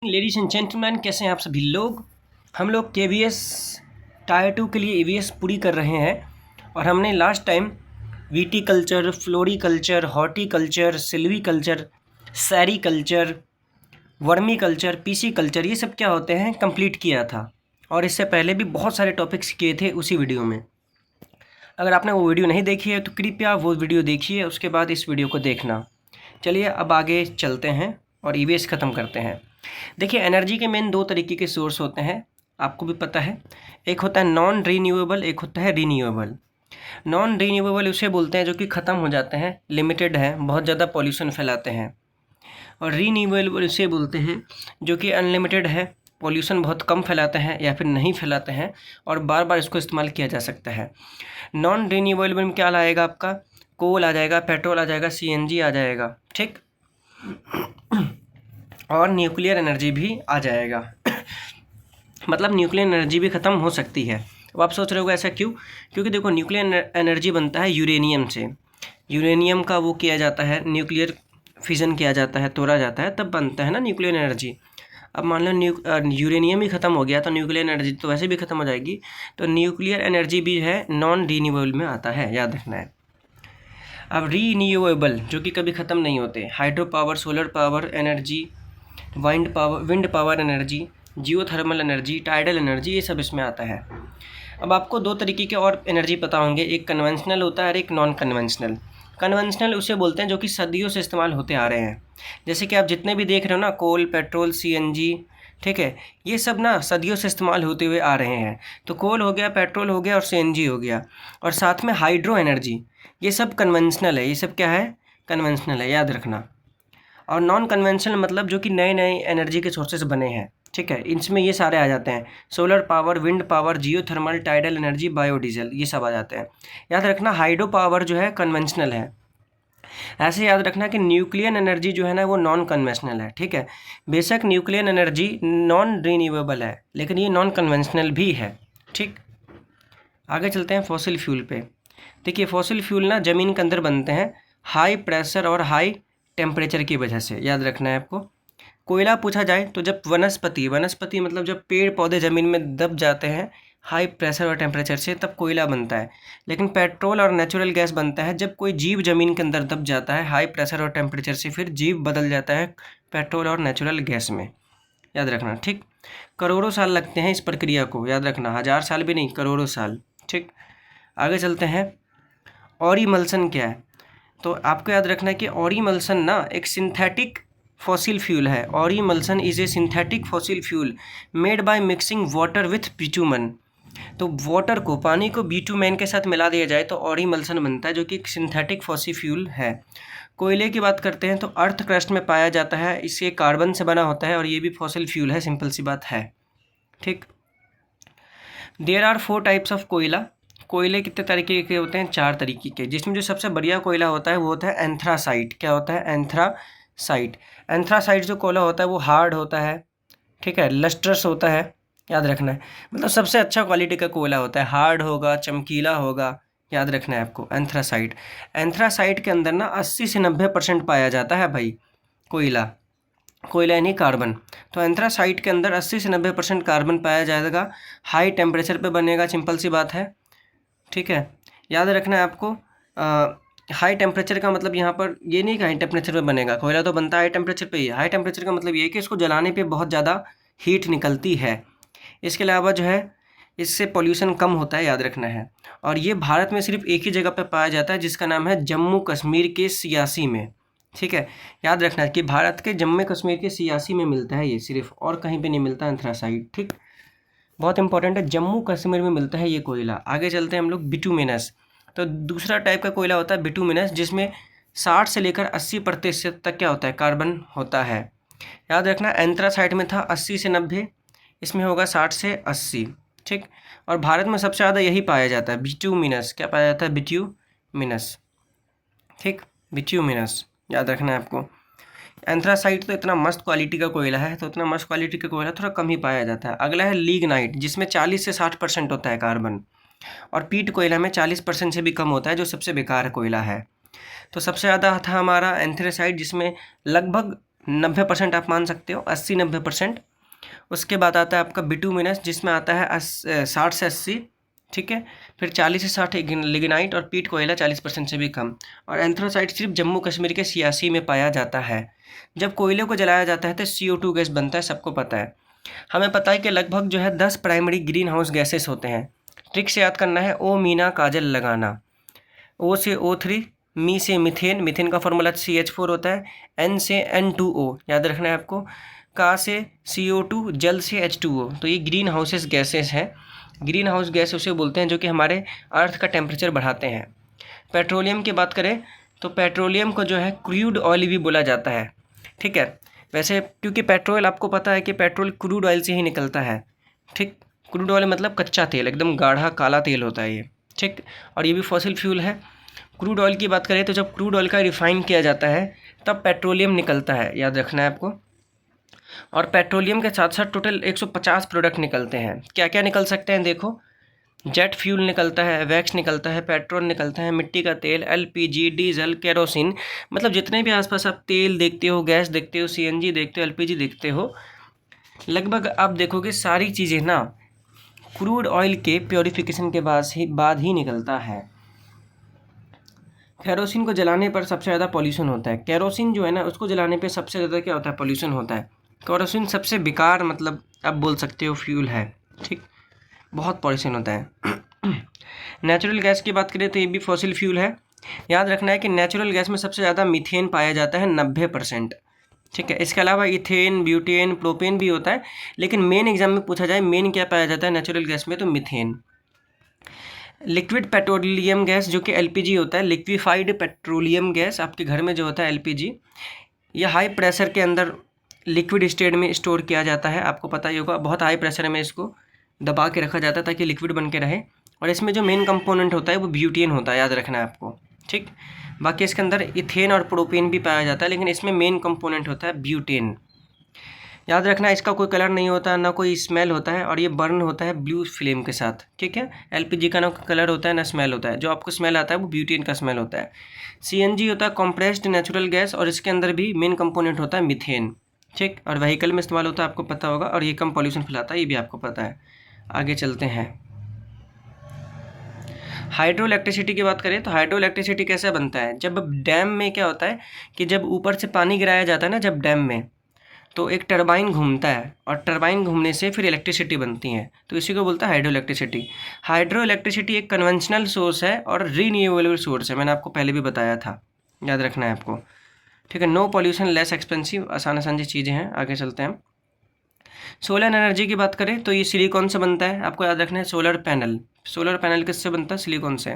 Ladies and gentleman, कैसे हैं आप सभी लोग। हम लोग KVS टायर 2 के लिए EVS पूरी कर रहे हैं और हमने last time viticulture, floriculture, horticulture, silviculture, sericulture, vermiculture, PC culture, ये सब क्या होते हैं कंप्लीट किया था। और इससे पहले भी बहुत सारे टॉपिक्स किए थे उसी वीडियो में। अगर आपने वो वीडियो नहीं देखी है तो कृपया वो वीडियो देखिए, उसके बाद इस वीडियो को देखना। चलिए अब आगे चलते हैं और EVS ख़त्म करते हैं। देखिए, एनर्जी के मेन दो तरीके के सोर्स होते हैं, आपको भी पता है। एक होता है नॉन रीन्यूएबल, एक होता है रीन्यूएबल। नॉन रीन्यूएबल उसे बोलते हैं जो कि ख़त्म हो जाते हैं, लिमिटेड है, बहुत ज़्यादा पॉल्यूशन फैलाते हैं। और रीन्यूएबल उसे बोलते हैं जो कि अनलिमिटेड है, पॉल्यूशन बहुत कम फैलाते हैं या फिर नहीं फैलाते हैं और बार बार इसको इस्तेमाल किया जा सकता है। नॉन रीन्यूएबल में क्या लाएगा आपका, कोल आ जाएगा, पेट्रोल आ जाएगा, CNG आ जाएगा, ठीक, और न्यूक्लियर एनर्जी भी आ जाएगा। मतलब न्यूक्लियर एनर्जी भी ख़त्म हो सकती है। अब आप सोच रहे हो ऐसा क्यों? क्योंकि देखो, न्यूक्लियर एनर्जी बनता है यूरेनियम से। यूरेनियम का वो किया जाता है, न्यूक्लियर फिजन किया जाता है, तोड़ा जाता है, तब बनता है ना न्यूक्लियर एनर्जी। अब मान लो यूरेनियम ही ख़त्म हो गया तो न्यूक्लियर एनर्जी तो वैसे भी ख़त्म हो जाएगी। तो न्यूक्लियर एनर्जी भी है, नॉन रीन्यूएबल में आता है, याद रखना है। अब रीन्यूएबल जो कि कभी ख़त्म नहीं होते, hydro power, solar power energy, wind power energy, geothermal energy, tidal energy, ये सब इसमें आता है। अब आपको दो तरीके के और एनर्जी पता होंगे, एक कन्वेंशनल होता है और एक नॉन कन्वेंशनल। कन्वेंशनल उसे बोलते हैं जो कि सदियों से इस्तेमाल होते आ रहे हैं। जैसे कि आप जितने भी देख रहे हो ना, कोल, पेट्रोल, CNG, ठीक है, ये सब ना सदियों से इस्तेमाल होते हुए आ रहे हैं। तो कोल हो गया, पेट्रोल हो गया और CNG हो गया, और साथ में हाइड्रो एनर्जी, ये सब कन्वेंशनल है। ये सब क्या है? कन्वेंशनल है, याद रखना। और नॉन कन्वेंशनल मतलब जो कि नए नए एनर्जी के सोर्सेज बने हैं, ठीक है, इसमें ये सारे आ जाते हैं, solar power, wind power, geothermal, tidal energy, biodiesel, ये सब आ जाते हैं। याद रखना, हाइड्रो पावर जो है कन्वेंशनल है। ऐसे याद रखना कि न्यूक्लियर एनर्जी जो है ना वो नॉन कन्वेंशनल है, ठीक है। बेशक न्यूक्लियर एनर्जी नॉन रीन्यूएबल है, लेकिन ये नॉन कन्वेंशनल भी है, ठीक। आगे चलते हैं फॉसिल फ्यूल पे। देखिए, फॉसिल फ्यूल ना ज़मीन के अंदर बनते हैं हाई प्रेशर और हाई टेम्परेचर की वजह से, याद रखना है आपको। कोयला पूछा जाए तो जब वनस्पति मतलब जब पेड़ पौधे ज़मीन में दब जाते हैं हाई प्रेशर और टेम्परेचर से, तब कोयला बनता है। लेकिन पेट्रोल और नेचुरल गैस बनता है जब कोई जीव ज़मीन के अंदर दब जाता है हाई प्रेशर और टेम्परेचर से, फिर जीव बदल जाता है पेट्रोल और नेचुरल गैस में, याद रखना, ठीक। करोड़ों साल लगते हैं इस प्रक्रिया को, याद रखना, 1000 साल भी नहीं, करोड़ों साल, ठीक। आगे चलते हैं। ऑरीमल्सन क्या है? तो आपको याद रखना है कि ऑरीमल्सन ना एक सिंथेटिक फॉसिल फ्यूल है। Orimulsion is a synthetic fossil fuel made by mixing water with bitumen. तो वाटर को, पानी को बिटुमेन के साथ मिला दिया जाए तो ऑरीमल्सन बनता है, जो कि एक सिंथेटिक फॉसिल फ्यूल है। कोयले की बात करते हैं तो अर्थ क्रस्ट में पाया जाता है, इसके कार्बन से बना होता है और ये भी फॉसिल फ्यूल है, सिंपल सी बात है, ठीक। देयर आर 4 टाइप्स ऑफ कोयला। कोयले कितने तरीके के होते हैं? 4 तरीके के, जिसमें जो सबसे बढ़िया कोयला होता है वो होता है एंथ्रासाइट। क्या होता है? एंथ्रासाइट। एंथ्रासाइट जो कोयला होता है वो हार्ड होता है, ठीक है, लस्ट्रस होता है, याद रखना है। मतलब सबसे अच्छा क्वालिटी का कोयला होता है, हार्ड होगा, चमकीला होगा, याद रखना है आपको, एंथ्रासाइट। एंथ्रासाइट के अंदर ना 80 से 90% पाया जाता है भाई कोयला, कोयला यानी कार्बन। तो एंथ्रासाइट के अंदर 80 से 90% कार्बन पाया जाएगा, हाई टेम्परेचर पे बनेगा, सिंपल सी बात है, ठीक है। याद रखना है आपको, हाई टेम्परेचर का मतलब यहाँ पर ये नहीं कि हाई टेम्परेचर पे बनेगा, कोयला तो बनता है हाई टेम्परेचर पे ही। हाई टेम्परेचर का मतलब ये है कि इसको जलाने पे बहुत ज़्यादा हीट निकलती है। इसके अलावा जो है इससे पोल्यूशन कम होता है, याद रखना है। और ये भारत में सिर्फ एक ही जगह पे पाया जाता है जिसका नाम है जम्मू कश्मीर के सियासी में, ठीक है। याद रखना है कि भारत के जम्मू कश्मीर के सियासी में मिलता है ये सिर्फ, और कहीं पे नहीं मिलता एंथ्रासाइट, ठीक। बहुत इंपॉर्टेंट है, जम्मू कश्मीर में मिलता है ये कोयला। आगे चलते हैं हम लोग, बिटुमिनस। तो दूसरा टाइप का कोयला होता है बिटुमिनस, जिसमें 60 से लेकर 80% तक क्या होता है? कार्बन होता है। याद रखना, एंथ्रासाइट में था 80 से 90, इसमें होगा 60 से 80, ठीक। और भारत में सबसे ज़्यादा यही पाया जाता है, बिटुमिनस। क्या पाया जाता है? बिटुमिनस, ठीक, बिटुमिनस, याद रखना है आपको। एंथ्रासाइट तो इतना मस्त क्वालिटी का कोयला है, तो इतना मस्त क्वालिटी का कोयला थोड़ा कम ही पाया जाता है। अगला है लिग्नाइट, जिसमें 40 से 60% होता है कार्बन, और पीट कोयला में 40% से भी कम होता है, जो सबसे बेकार कोयला है। तो सबसे ज़्यादा था हमारा एंथ्रासाइट, जिसमें लगभग 90% आप मान सकते हो, 80-90%। उसके बाद आता है आपका बिटुमिनस, जिसमें आता है 60 से 80, ठीक है। फिर 40 से 60 लिग्नाइट और पीट कोयला 40% से भी कम। और एंथ्रासाइट सिर्फ जम्मू कश्मीर के सियासी में पाया जाता है। जब कोयले को जलाया जाता है तो CO2 गैस बनता है, सबको पता है। हमें पता है कि लगभग जो है 10 प्राइमरी ग्रीन हाउस गैसेस होते हैं। ट्रिक से याद करना है, ओ मीना काजल लगाना। O से O3, मी से मीथेन, मीथेन का फॉर्मूला CH4 होता है। N से N2O याद रखना है आपको। का से CO2, जल से H2O। तो ये ग्रीन हाउसेस गैसेस हैं। ग्रीन हाउस गैस उसे बोलते हैं जो कि हमारे अर्थ का टेम्परेचर बढ़ाते हैं। पेट्रोलियम की बात करें तो पेट्रोलियम को जो है क्रूड ऑयल भी बोला जाता है, ठीक है। वैसे क्योंकि पेट्रोल, आपको पता है कि पेट्रोल क्रूड ऑयल से ही निकलता है, ठीक। क्रूड ऑयल मतलब कच्चा तेल, एकदम गाढ़ा काला तेल होता है ये, ठीक। और ये भी फॉसिल फ्यूल है। क्रूड ऑयल की बात करें तो जब क्रूड ऑयल का रिफाइन किया जाता है तब पेट्रोलियम निकलता है, याद रखना है आपको। और पेट्रोलियम के साथ साथ टोटल 150 प्रोडक्ट निकलते हैं। क्या क्या निकल सकते हैं देखो, जेट फ्यूल निकलता है, वैक्स निकलता है, पेट्रोल निकलता है, मिट्टी का तेल, LPG, डीजल, केरोसिन, मतलब जितने भी आसपास आप तेल देखते हो, गैस देखते हो, CNG देखते हो, LPG देखते हो, लगभग आप देखोगे सारी चीज़ें ना क्रूड ऑयल के प्योरीफिकेशन के बाद ही निकलता है। केरोसिन को जलाने पर सबसे ज़्यादा पॉल्यूशन होता है। केरोसिन जो है ना, उसको जलाने पे सबसे ज़्यादा क्या होता है, पॉल्यूशन होता है। केरोसिन सबसे बेकार, मतलब आप बोल सकते हो फ्यूल है, ठीक। बहुत पॉल्यूशन होता है। नेचुरल गैस की बात करें तो ये भी फॉसिल फ्यूल है। याद रखना है कि नेचुरल गैस में सबसे ज़्यादा मीथेन पाया जाता है, 90%, ठीक है। इसके अलावा इथेन, ब्यूटेन, प्रोपेन भी होता है, लेकिन मेन एग्जाम में पूछा जाए मेन क्या पाया जाता है नेचुरल गैस में, तो मीथेन। लिक्विड पेट्रोलियम गैस जो कि LPG होता है, लिक्विफाइड पेट्रोलियम गैस, आपके घर में जो होता है LPG, यह हाई प्रेशर के अंदर लिक्विड स्टेट में स्टोर किया जाता है। आपको पता ही होगा, बहुत हाई प्रेशर में इसको दबा के रखा जाता है ताकि लिक्विड बन के रहे। और इसमें जो मेन कंपोनेंट होता है वो ब्यूटेन होता है, याद रखना है आपको, ठीक। बाकी इसके अंदर इथेन और प्रोपेन भी पाया जाता है, लेकिन इसमें मेन कंपोनेंट होता है ब्यूटेन। याद रखना है इसका कोई कलर नहीं होता, ना कोई स्मेल होता है, और ये बर्न होता है ब्लू फ्लेम के साथ, ठीक है। LPG का ना कलर होता है ना स्मेल होता है, जो आपको स्मेल आता है वो ब्यूटेन का स्मेल होता है। CNG होता है कॉम्प्रेस्ड नेचुरल गैस, और इसके अंदर भी मेन कंपोनेंट होता है मीथेन, ठीक। और व्हीकल में इस्तेमाल होता है, आपको पता होगा, और ये कम पॉल्यूशन फैलाता है, ये भी आपको पता है। आगे चलते हैं। हाइड्रो इलेक्ट्रिसिटी की बात करें तो हाइड्रो इलेक्ट्रिसिटी कैसे बनता है, जब डैम में क्या होता है कि जब ऊपर से पानी गिराया जाता है ना, जब डैम में, तो एक टरबाइन घूमता है, और टरबाइन घूमने से फिर इलेक्ट्रिसिटी बनती है, तो इसी को बोलता है हाइड्रो इलेक्ट्रिसिटी। हाइड्रो इलेक्ट्रिसिटी एक कन्वेंशनल सोर्स है और रीन्यूएबल सोर्स है, मैंने आपको पहले भी बताया था, याद रखना है आपको, ठीक है। नो पॉल्यूशन, लेस एक्सपेंसिव, आसान आसान सी चीज़ें हैं। आगे चलते हैं। सोलर एनर्जी की बात करें तो ये सिलिकॉन से बनता है, आपको याद रखना है। सोलर पैनल किससे बनता है, सिलिकॉन से।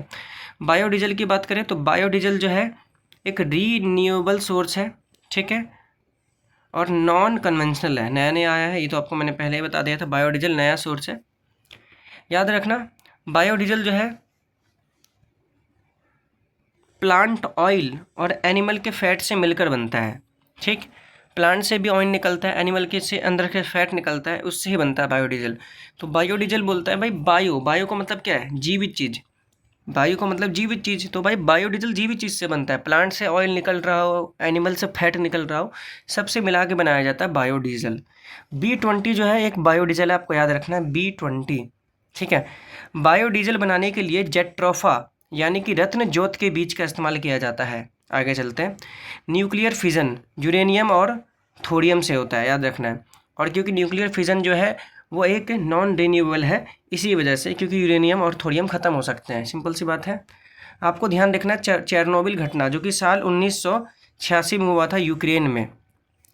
बायोडीजल की बात करें तो बायोडीजल जो है एक रीन्यूएबल सोर्स है, ठीक है, और नॉन कन्वेंशनल है, नया नया आया है, ये तो आपको मैंने पहले ही बता दिया था, बायोडीजल नया सोर्स है। याद रखना बायोडीजल जो है प्लांट ऑयल और एनिमल के फैट से मिलकर बनता है, ठीक। प्लांट से भी ऑयल निकलता है, एनिमल के से अंदर के फैट निकलता है, उससे ही बनता है बायोडीजल। तो बायोडीजल बोलता है भाई, बायो का मतलब क्या है, जीवित चीज़। बायो का मतलब जीवित चीज़, तो भाई बायोडीजल जीवित चीज़ से बनता है, प्लांट से ऑयल निकल रहा हो, एनिमल से फैट निकल रहा हो, सबसे मिला के बनाया जाता है बायोडीजल। B20 जो है एक बायोडीजल है, आपको याद रखना है, B20, ठीक है। बायोडीजल बनाने के लिए जेट्रोफा यानी कि रत्न ज्योत के बीज का इस्तेमाल किया जाता है। आगे चलते हैं। न्यूक्लियर फिजन यूरेनियम और थोरियम से होता है, याद रखना है। और क्योंकि न्यूक्लियर फिजन जो है वो एक नॉन रिन्यूएबल है, इसी वजह से, क्योंकि यूरेनियम और थोरियम ख़त्म हो सकते हैं, सिंपल सी बात है। आपको ध्यान रखना चेरनोबिल घटना जो कि साल 1986 में हुआ था यूक्रेन में,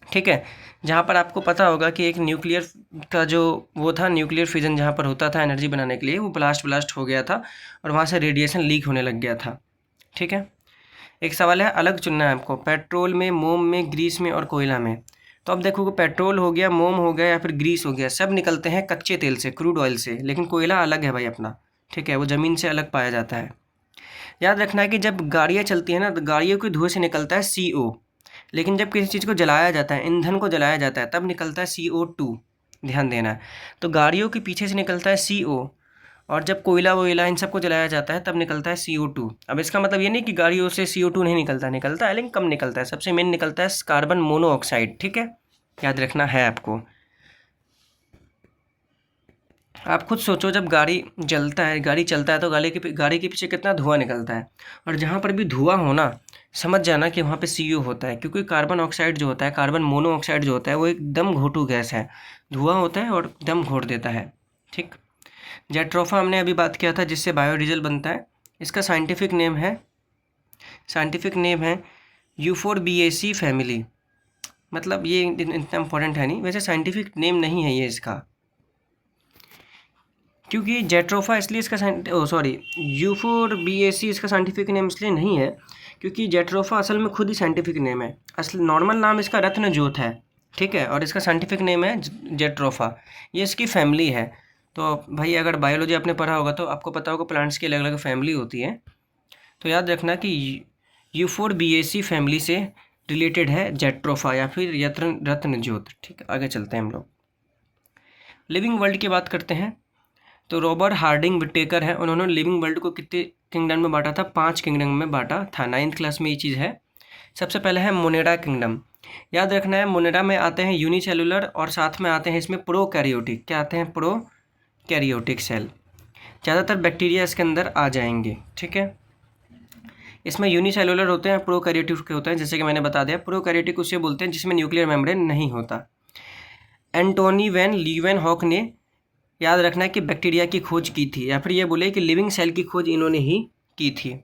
ठीक है, जहाँ पर आपको पता होगा कि एक न्यूक्लियर का जो वो था, न्यूक्लियर फिजन जहाँ पर होता था एनर्जी बनाने के लिए, वो ब्लास्ट हो गया था और वहाँ से रेडिएशन लीक होने लग गया था, ठीक है। एक सवाल है, अलग चुनना है आपको, पेट्रोल में, मोम में, ग्रीस में और कोयला में। तो अब देखोगे पेट्रोल हो गया, मोम हो गया या फिर ग्रीस हो गया, सब निकलते हैं कच्चे तेल से, क्रूड ऑयल से, लेकिन कोयला अलग है भाई अपना, ठीक है, वो ज़मीन से अलग पाया जाता है। याद रखना है कि जब गाड़ियाँ चलती हैं ना, तो गाड़ियों के धुएँ से निकलता है CO, लेकिन जब किसी चीज़ को जलाया जाता है, ईंधन को जलाया जाता है, तब निकलता है CO2, ध्यान देना है। तो गाड़ियों के पीछे से निकलता है CO, और जब कोयला वोयला इन सबको जलाया जाता है तब निकलता है CO2। अब इसका मतलब ये नहीं कि गाड़ियों से CO2 नहीं निकलता है, लेकिन कम निकलता है। सबसे मेन निकलता है कार्बन मोनोऑक्साइड। ठीक है, याद रखना है आपको। आप खुद सोचो, जब गाड़ी जलता है, गाड़ी चलता है, तो गाड़ी के पीछे कितना धुआं निकलता है। और जहाँ पर भी धुआं होना, समझ जाना कि वहाँ पे CO होता है, क्योंकि कार्बन ऑक्साइड जो होता है, कार्बन मोनोऑक्साइड जो होता है, वो एकदम घोटू गैस है। धुआं होता है और दम घोट देता है। ठीक। जेट्रोफा हमने अभी बात किया था, जिससे बायोडीजल बनता है। इसका साइंटिफिक नेम है यूफोरबिएसी फैमिली। मतलब ये इतना इम्पोर्टेंट है नहीं, वैसे साइंटिफिक नेम नहीं है ये इसका, क्योंकि जेट्रोफा इसलिए इसका यूफोरबिएसी इसका साइंटिफिक नेम इसलिए नहीं है क्योंकि जेट्रोफा असल में खुद ही साइंटिफिक नेम है। असल नॉर्मल नाम इसका रत्नजोत है। ठीक है, और इसका साइंटिफिक नेम है जेट्रोफा। ये इसकी फैमिली है। तो भाई अगर बायोलॉजी आपने पढ़ा होगा तो आपको पता होगा प्लांट्स की अलग अलग फैमिली होती है। तो याद रखना कि यूफोरबिएसी फैमिली से रिलेटेड है जेट्रोफा या फिर रत्नजोत। ठीक है, आगे चलते हैं हम लोग। लिविंग वर्ल्ड की बात करते हैं। तो रॉबर्ट हार्डिंग विटेकर है, उन्होंने लिविंग वर्ल्ड को कितने किंगडम में बांटा था? 5 किंगडम में बांटा था। 9th क्लास में ये चीज़ है। सबसे पहले है मोनेरा किंगडम। याद रखना है, मोनेरा में आते हैं यूनिसेलुलर और साथ में आते हैं इसमें प्रोकैरियोटिक। क्या आते हैं? Prokaryotic cell. ज़्यादातर बैक्टीरिया इसके अंदर आ जाएंगे। ठीक है, इसमें यूनिसेलुलर होते हैं, प्रोकैरियोटिक होते हैं। जैसे कि मैंने बता दिया, प्रोकैरियोटिक उसे बोलते हैं जिसमें न्यूक्लियर मेम्ब्रेन नहीं होता। एंटोनी वैन लीवेनहॉक ने, याद रखना है, कि बैक्टीरिया की खोज की थी, या फिर ये बोले कि लिविंग सेल की खोज इन्होंने ही की थी।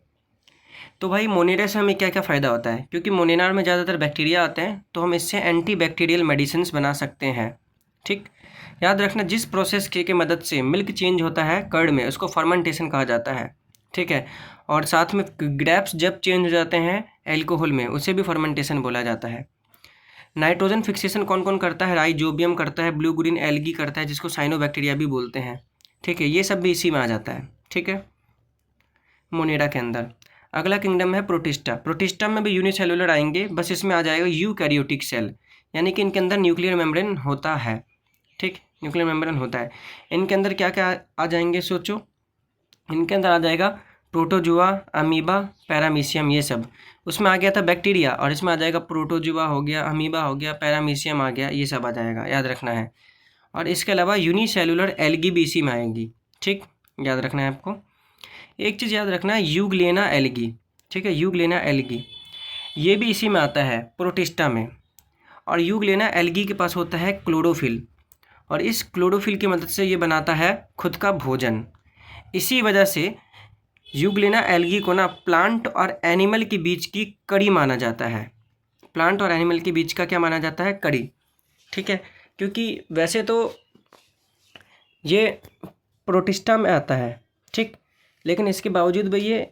तो भाई मोनेरा से हमें क्या क्या फ़ायदा होता है? क्योंकि मोनेरा में ज़्यादातर बैक्टीरिया आते हैं तो हम इससे एंटी बैक्टीरियल मेडिसिन बना सकते हैं। ठीक, याद रखना, जिस प्रोसेस के मदद से मिल्क चेंज होता है कर्ड में, उसको फर्मेंटेशन कहा जाता है। ठीक है, और साथ में ग्रेप्स जब चेंज हो जाते हैं एल्कोहल में, उसे भी फर्मेंटेशन बोला जाता है। नाइट्रोजन फिक्सेशन कौन कौन करता है? राइजोबियम करता है, ब्लू ग्रीन एल्गी करता है, जिसको साइनोबैक्टीरिया भी बोलते हैं। ठीक है, ये सब भी इसी में आ जाता है। ठीक है, मोनेरा के अंदर। अगला किंगडम है प्रोटिस्टा। प्रोटिस्टा में भी यूनिसेलुलर आएंगे, बस इसमें आ जाएगा यूकैरियोटिक सेल, यानी कि इनके अंदर न्यूक्लियर मेम्ब्रेन होता है। ठीक, न्यूक्लियर मेम्ब्रेन होता है। इनके अंदर क्या क्या आ जाएंगे? सोचो, इनके अंदर आ जाएगा प्रोटोजुआ, अमीबा, पैरामीशियम, ये सब। उसमें आ गया था बैक्टीरिया, और इसमें आ जाएगा प्रोटोजुआ हो गया, अमीबा हो गया, पैरामीशियम आ गया, ये सब आ जाएगा, याद रखना है। और इसके अलावा यूनिसेलुलर एल्गी भी इसी में आएंगी। ठीक, याद रखना है आपको। एक चीज़ याद रखना है, यूग्लेना एल्गी। ठीक है, यूग्लेना एल्गी ये भी इसी में आता है, प्रोटिस्टा में। और यूग्लेना एल्गी के पास होता है क्लोरोफिल, और इस क्लोरोफिल की मदद से ये बनाता है खुद का भोजन। इसी वजह से यूग्लेना एल्गी को ना प्लांट और एनिमल के बीच की कड़ी माना जाता है। प्लांट और एनिमल के बीच का क्या माना जाता है? कड़ी। ठीक है, क्योंकि वैसे तो ये प्रोटिस्टा में आता है। ठीक, लेकिन इसके बावजूद भी ये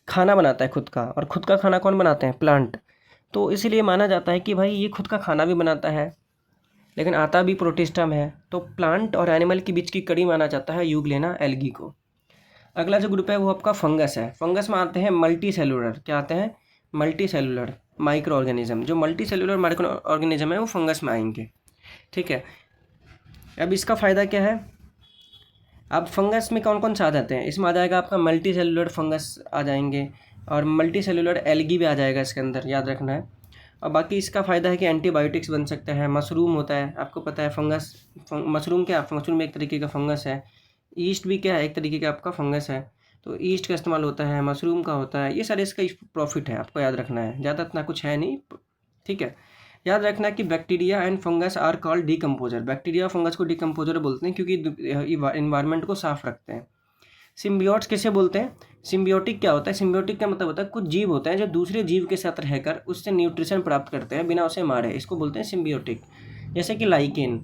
खाना बनाता है खुद का, और खुद का खाना कौन बनाते हैं? प्लांट। तो इसीलिए माना जाता है कि भाई ये खुद का खाना भी बनाता है, लेकिन आता भी प्रोटिस्टा में है। तो प्लांट और एनिमल के बीच की कड़ी माना जाता है यूग्लेना एल्गी को। अगला जो ग्रुप है वो आपका फंगस है। फंगस में आते हैं मल्टी सेलुलर। क्या आते हैं? Multi cellular micro organism. जो मल्टी सेलुलर माइक्रो ऑर्गेनिज्म है वो फंगस में आएंगे। ठीक है, अब इसका फ़ायदा क्या है? अब फंगस में कौन कौन सा आ जाते हैं? इसमें आ जाएगा आपका मल्टी सेलुलर फंगस आ जाएंगे, और मल्टी सेलुलर एल्गी भी आ जाएगा इसके अंदर, याद रखना है। और बाकी इसका फ़ायदा है कि एंटीबायोटिक्स बन सकता है। मशरूम होता है, आपको पता है फंगस। मशरूम क्या? मशरूम एक तरीके का फंगस है। ईस्ट भी क्या है? एक तरीके का आपका फंगस है। तो ईस्ट का इस्तेमाल होता है, मशरूम का होता है, ये सारे इसका प्रॉफिट है, आपको याद रखना है। ज़्यादा इतना कुछ है नहीं। ठीक है, याद रखना कि bacteria and fungus are called decomposer. Bacteria और फंगस को डिकम्पोजर बोलते हैं क्योंकि इन्वायरमेंट को साफ रखते हैं। सिम्बियोट्स किसे बोलते हैं? सिम्बियोटिक क्या होता है? सिम्बियोटिक का मतलब होता है कुछ जीव होते हैं जो दूसरे जीव के साथ रहकर उससे न्यूट्रिशन प्राप्त करते हैं बिना उसे मारे, इसको बोलते हैं सिम्बियोटिक। जैसे कि लाइकेन।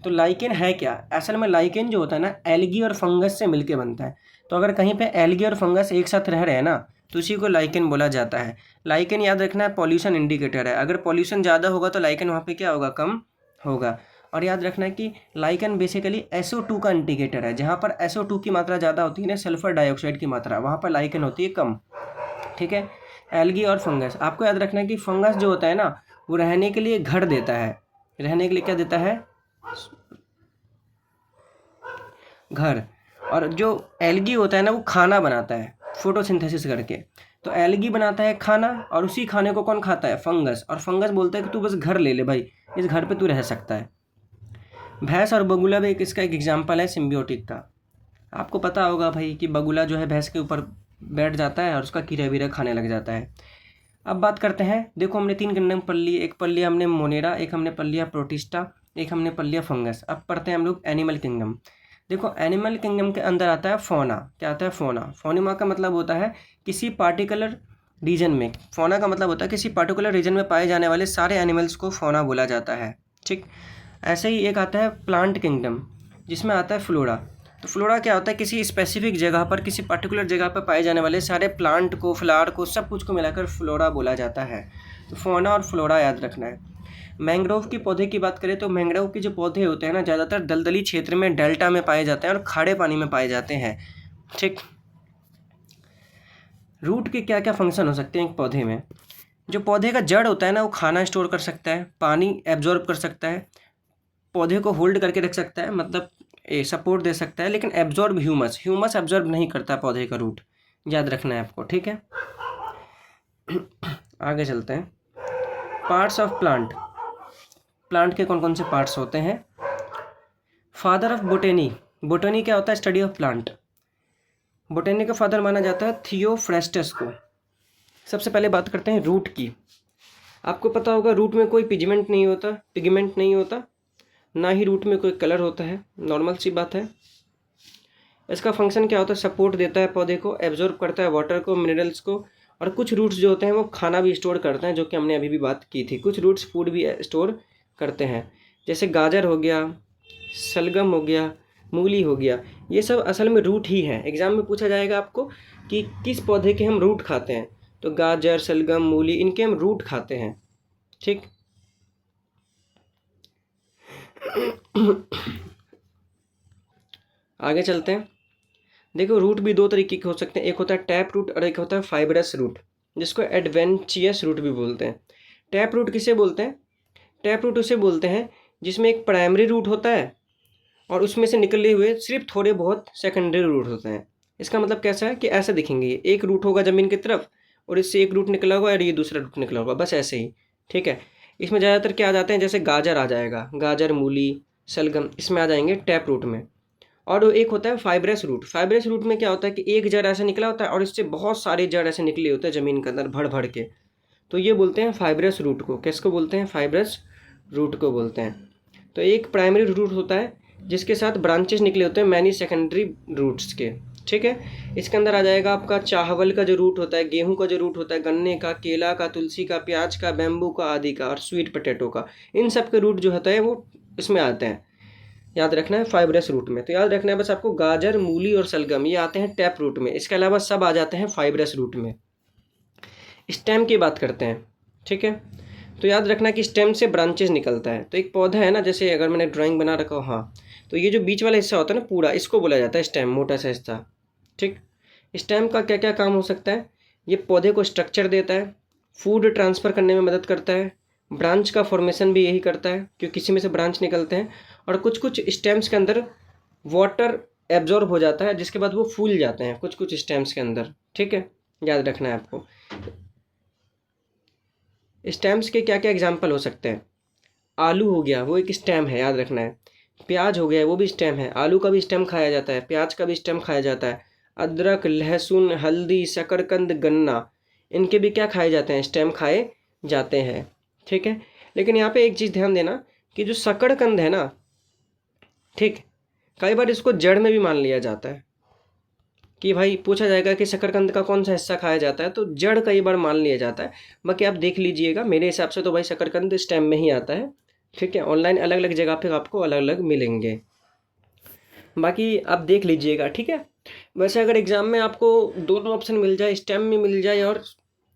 तो लाइकेन है क्या? असल में लाइकेन जो होता है ना, एल्गी और फंगस से मिलके बनता है। तो अगर कहीं पे एल्गी और फंगस एक साथ रह रहे हैं ना, तो उसी को लाइकेन बोला जाता है। लाइकेन याद रखना है पॉल्यूशन इंडिकेटर है। अगर पॉल्यूशन ज़्यादा होगा तो लाइकेन वहाँ पे क्या होगा? कम होगा। और याद रखना है कि लाइकेन बेसिकली SO2 का इंडिकेटर है। जहाँ पर SO2 की मात्रा ज़्यादा होती है ना, सल्फर डाइऑक्साइड की मात्रा, वहाँ पर लाइकेन होती है कम। ठीक है, एल्गी और फंगस। आपको याद रखना है कि फंगस जो होता है ना, वो रहने के लिए घर देता है। रहने के लिए क्या देता है? घर। और जो एल्गी होता है ना वो खाना बनाता है फोटोसिंथेसिस करके। तो एल्गी बनाता है खाना और उसी खाने को कौन खाता है? फंगस। और फंगस बोलता है कि तू बस घर ले ले भाई, इस घर पे तू रह सकता है। भैंस और बगुला भी इसका एक एग्जाम्पल है सिम्बियोटिक का। आपको पता होगा भाई कि बगुला जो है भैंस के ऊपर बैठ जाता है और उसका कीड़ा वीरा खाने लग जाता है। अब बात करते हैं, देखो हमने 3 किंगडम पढ़ लिए, एक पढ़ लिया हमने मोनेरा, एक हमने पढ़ लिया प्रोटिस्टा, एक हमने पढ़ लिया फंगस। अब पढ़ते हैं हम लोग एनिमल किंगडम। देखो एनिमल किंगडम के अंदर आता है फोना। क्या आता है? फोना। फोनिमा का मतलब होता है किसी पार्टिकुलर रीजन में, फोना का मतलब होता है किसी पार्टिकुलर रीजन में पाए जाने वाले सारे एनिमल्स को फोना बोला जाता है। ठीक, ऐसे ही एक आता है प्लांट किंगडम जिसमें आता है फ्लोरा। तो फ्लोरा क्या होता है? किसी स्पेसिफिक जगह पर, किसी पर्टिकुलर जगह पर पाए जाने वाले सारे प्लांट को, फ्लावर को, सब कुछ को मिलाकर फ्लोरा बोला जाता है। तो फोना और फ्लोरा याद रखना है। मैंग्रोव की पौधे की बात करें तो मैंग्रोव के जो पौधे होते हैं ना, ज़्यादातर दलदली क्षेत्र में, डेल्टा में पाए जाते हैं और खारे पानी में पाए जाते हैं। ठीक, रूट के क्या क्या फंक्शन हो सकते हैं एक पौधे में? जो पौधे का जड़ होता है ना वो खाना स्टोर कर सकता है, पानी एब्जॉर्ब कर सकता है, पौधे को होल्ड करके रख सकता है, मतलब सपोर्ट दे सकता है, लेकिन एब्जॉर्ब ह्यूमस एब्जॉर्ब नहीं करता पौधे का रूट। याद रखना है आपको, ठीक है। आगे चलते हैं। Parts of plant. प्लांट के कौन कौन से पार्ट्स होते हैं? Father of बोटेनी। बोटेनी क्या होता है? Study of plant. बोटेनी का फादर माना जाता है थियोफ्रेस्टस को। सबसे पहले बात करते हैं रूट की। आपको पता होगा रूट में कोई पिगमेंट नहीं होता, ना ही रूट में कोई कलर होता है, नॉर्मल सी बात है। इसका फंक्शन क्या होता है? सपोर्ट देता है पौधे को, एब्जॉर्ब करता है वाटर को, मिनरल्स को, और कुछ रूट्स जो होते हैं वो खाना भी स्टोर करते हैं, जो कि हमने अभी भी बात की थी। कुछ रूट्स फूड भी स्टोर करते हैं, जैसे गाजर हो गया, सलगम हो गया, मूली हो गया, ये सब असल में रूट ही हैं। एग्जाम में पूछा जाएगा आपको कि किस पौधे के हम रूट खाते हैं, तो गाजर, सलगम, मूली, इनके हम रूट खाते हैं। ठीक, आगे चलते हैं। देखो रूट भी 2 तरीके के हो सकते हैं, एक होता है टैप रूट और एक होता है फाइब्रस रूट, जिसको एडवेंचियस रूट भी बोलते हैं। टैप रूट किसे बोलते हैं? टैप रूट उसे बोलते हैं जिसमें एक प्राइमरी रूट होता है और उसमें से निकले हुए सिर्फ थोड़े बहुत सेकेंडरी रूट होते हैं। इसका मतलब कैसा है कि ऐसा दिखेंगे, ये एक रूट होगा ज़मीन की तरफ और इससे एक रूट निकला होगा और ये दूसरा रूट निकला होगा, बस ऐसे ही। ठीक है, इसमें ज़्यादातर क्या आ जाते हैं, जैसे गाजर आ जाएगा, गाजर, मूली, सलगम, इसमें आ जाएंगे टैप रूट में। और एक होता है फाइब्रस रूट। फाइब्रस रूट में क्या होता है कि एक जड़ ऐसे निकला होता है और इससे बहुत सारे जड़ ऐसे निकले होते हैं ज़मीन के अंदर भड़ भड़ के, तो ये बोलते हैं फाइब्रस रूट को। किसको बोलते हैं? फाइब्रस रूट को बोलते हैं। तो एक प्राइमरी रूट होता है जिसके साथ ब्रांचेस निकले होते हैं मैनी सेकेंडरी रूट्स के। ठीक है, इसके अंदर आ जाएगा आपका चावल का जो रूट होता है, गेहूं का जो रूट होता है, गन्ने का, केला का, तुलसी का, प्याज का, बैम्बू का आदि का, और स्वीट पोटैटो का, इन सब के रूट जो होता है वो इसमें आते हैं। याद रखना है फाइब्रस रूट में। तो याद रखना है बस आपको, गाजर, मूली और सलगम ये आते हैं टैप रूट में, इसके अलावा सब आ जाते हैं फाइब्रस रूट में। स्टेम की बात करते हैं। ठीक है, तो याद रखना कि स्टेम से ब्रांचेस निकलता है। तो एक पौधा है ना, जैसे अगर मैंने ड्राइंग बना रखा हो, हाँ, तो ये जो बीच वाला हिस्सा होता है ना पूरा, इसको बोला जाता है स्टेम, मोटा सा हिस्सा। ठीक, स्टेम का क्या क्या काम हो सकता है? ये पौधे को स्ट्रक्चर देता है, फूड ट्रांसफ़र करने में मदद करता है, ब्रांच का फॉर्मेशन भी यही करता है क्योंकि किसी में से ब्रांच निकलते हैं, और कुछ कुछ स्टेम्स के अंदर वाटर एब्जॉर्ब हो जाता है जिसके बाद वो फूल जाते हैं कुछ कुछ स्टेम्स के अंदर। ठीक है, याद रखना है आपको। स्टेम्स के क्या क्या एग्जाम्पल हो सकते हैं? आलू हो गया, वो एक स्टेम है, याद रखना है। प्याज हो गया, वो भी स्टेम है, आलू का भी स्टेम खाया जाता है, प्याज का भी स्टेम खाया जाता है। अदरक, लहसुन, हल्दी, शकरकंद, गन्ना, इनके भी क्या खाए जाते हैं? स्टेम खाए जाते हैं। ठीक है, लेकिन यहाँ पे एक चीज़ ध्यान देना कि जो शकरकंद है ना, ठीक, कई बार इसको जड़ में भी मान लिया जाता है कि भाई पूछा जाएगा कि शकरकंद का कौन सा हिस्सा खाया जाता है, तो जड़ कई बार मान लिया जाता है। बाकी आप देख लीजिएगा, मेरे हिसाब से तो भाई शकरकंद स्टेम में ही आता है। ठीक है, ऑनलाइन अलग अलग जगह पे आपको अलग अलग मिलेंगे, बाकी आप देख लीजिएगा। ठीक है, वैसे अगर एग्ज़ाम में आपको दोनों ऑप्शन मिल जाए, स्टेम भी मिल जाए और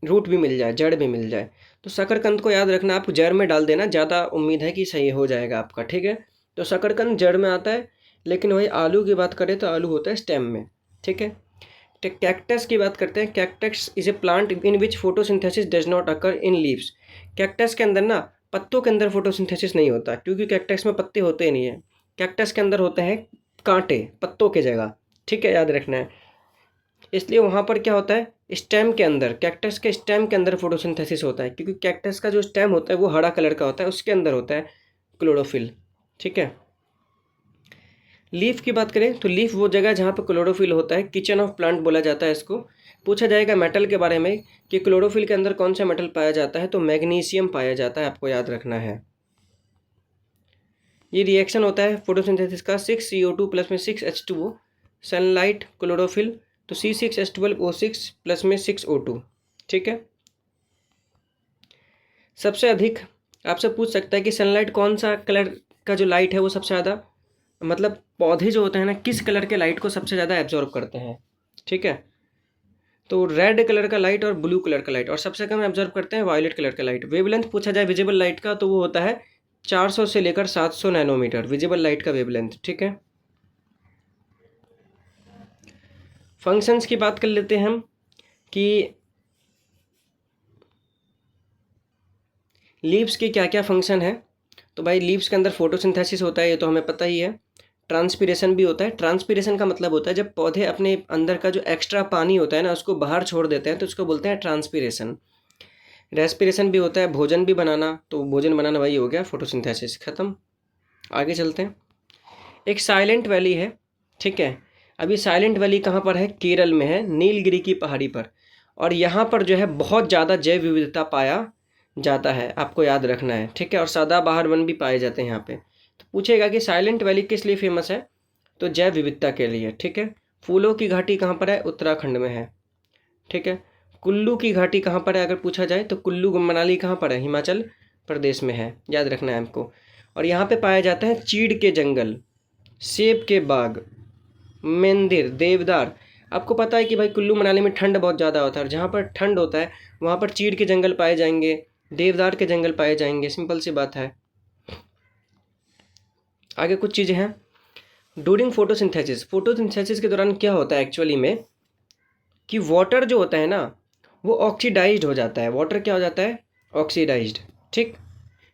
रूट भी मिल जाए, जड़ भी मिल जाए, तो शकरकंद को याद रखना, आप जड़ में डाल देना, ज़्यादा उम्मीद है कि सही हो जाएगा आपका। ठीक है, तो शकरकंद जड़ में आता है, लेकिन वही आलू की बात करें तो आलू होता है स्टेम में। ठीक है, कैक्टस की बात करते हैं। Cactus is a plant in which photosynthesis does not occur in leaves. Cactus के अंदर ना पत्तों के अंदर फोटोसिंथेसिस नहीं होता, क्योंकि कैक्टस में पत्ते होते नहीं हैं। कैक्टस के अंदर होते हैं कांटे पत्तों के जगह। ठीक है, याद रखना है। इसलिए वहाँ पर क्या होता है, स्टेम के अंदर, कैक्टस के स्टेम के अंदर फोटोसिंथेसिस होता है, क्योंकि कैक्टस का जो स्टेम होता है वो हरा कलर का होता है, उसके अंदर होता है क्लोरोफिल। ठीक है। लीफ की बात करें तो लीफ वो जगह जहाँ पर क्लोरोफिल होता है, किचन ऑफ प्लांट बोला जाता है इसको। पूछा जाएगा मेटल के बारे में कि क्लोरोफिल के अंदर कौन सा मेटल पाया जाता है, तो मैग्नीशियम पाया जाता है, आपको याद रखना है। ये रिएक्शन होता है फोटोसिंथेसिस का 6CO2 प्लस में 6H2O, सनलाइट क्लोरोफिल, तो C6H12O6 प्लस में 6O2। ठीक है। सबसे अधिक आपसे पूछ सकता है कि सनलाइट कौन सा कलर का जो लाइट है वो सबसे ज़्यादा, मतलब पौधे जो होते हैं ना, किस कलर के लाइट को सबसे ज़्यादा एब्जॉर्ब करते हैं। ठीक है। तो रेड कलर का लाइट और ब्लू कलर का लाइट, और सबसे कम एब्जॉर्ब करते हैं वायलेट कलर का लाइट। वेवलेंथ पूछा जाए विजिबल लाइट का तो वो होता है 400 से लेकर 700 नैनोमीटर, विजिबल लाइट का वेवलेंथ। ठीक है। फंक्शंस की बात कर लेते हैं हम कि लीव्स के क्या क्या फंक्शन है। तो भाई लीव्स के अंदर फोटोसिंथेसिस होता है, ये तो हमें पता ही है। ट्रांसपीरेशन भी होता है। ट्रांसपीरेशन का मतलब होता है जब पौधे अपने अंदर का जो एक्स्ट्रा पानी होता है ना उसको बाहर छोड़ देते हैं, तो उसको बोलते हैं ट्रांसपीरेशन। रेस्पिरेशन भी होता है, भोजन भी बनाना, तो भोजन बनाना वही हो गया फोटोसिंथेसिस, खत्म। आगे चलते हैं। एक साइलेंट वैली है। ठीक है। अभी साइलेंट वैली कहाँ पर है, केरल में है, नीलगिरी की पहाड़ी पर। और यहाँ पर जो है बहुत ज़्यादा जैव विविधता पाया जाता है, आपको याद रखना है। ठीक है। और सदाबहार वन भी पाए जाते हैं यहाँ पे। तो पूछेगा कि साइलेंट वैली किस लिए फेमस है, तो जैव विविधता के लिए। ठीक है। फूलों की घाटी कहाँ पर है, उत्तराखंड में है। ठीक है। कुल्लू की घाटी कहाँ पर है अगर पूछा जाए, तो कुल्लू मनाली कहाँ पर है, हिमाचल प्रदेश में है, याद रखना है हमको। और यहाँ पे पाया जाता है चीड़ के जंगल, सेब के बाग, मंदिर, देवदार। आपको पता है कि भाई कुल्लू मनाली में ठंड बहुत ज़्यादा होता है, और जहाँ पर ठंड होता है वहाँ पर चीड़ के जंगल पाए जाएंगे, देवदार के जंगल पाए जाएंगे, सिंपल सी बात है। आगे कुछ चीज़ें हैं। ड्यूरिंग फोटोसिंथेसिस, फोटोसिंथेसिस के दौरान क्या होता है एक्चुअली में कि वाटर जो होता है ना वो ऑक्सीडाइज्ड हो जाता है। वाटर क्या हो जाता है, ऑक्सीडाइज्ड। ठीक।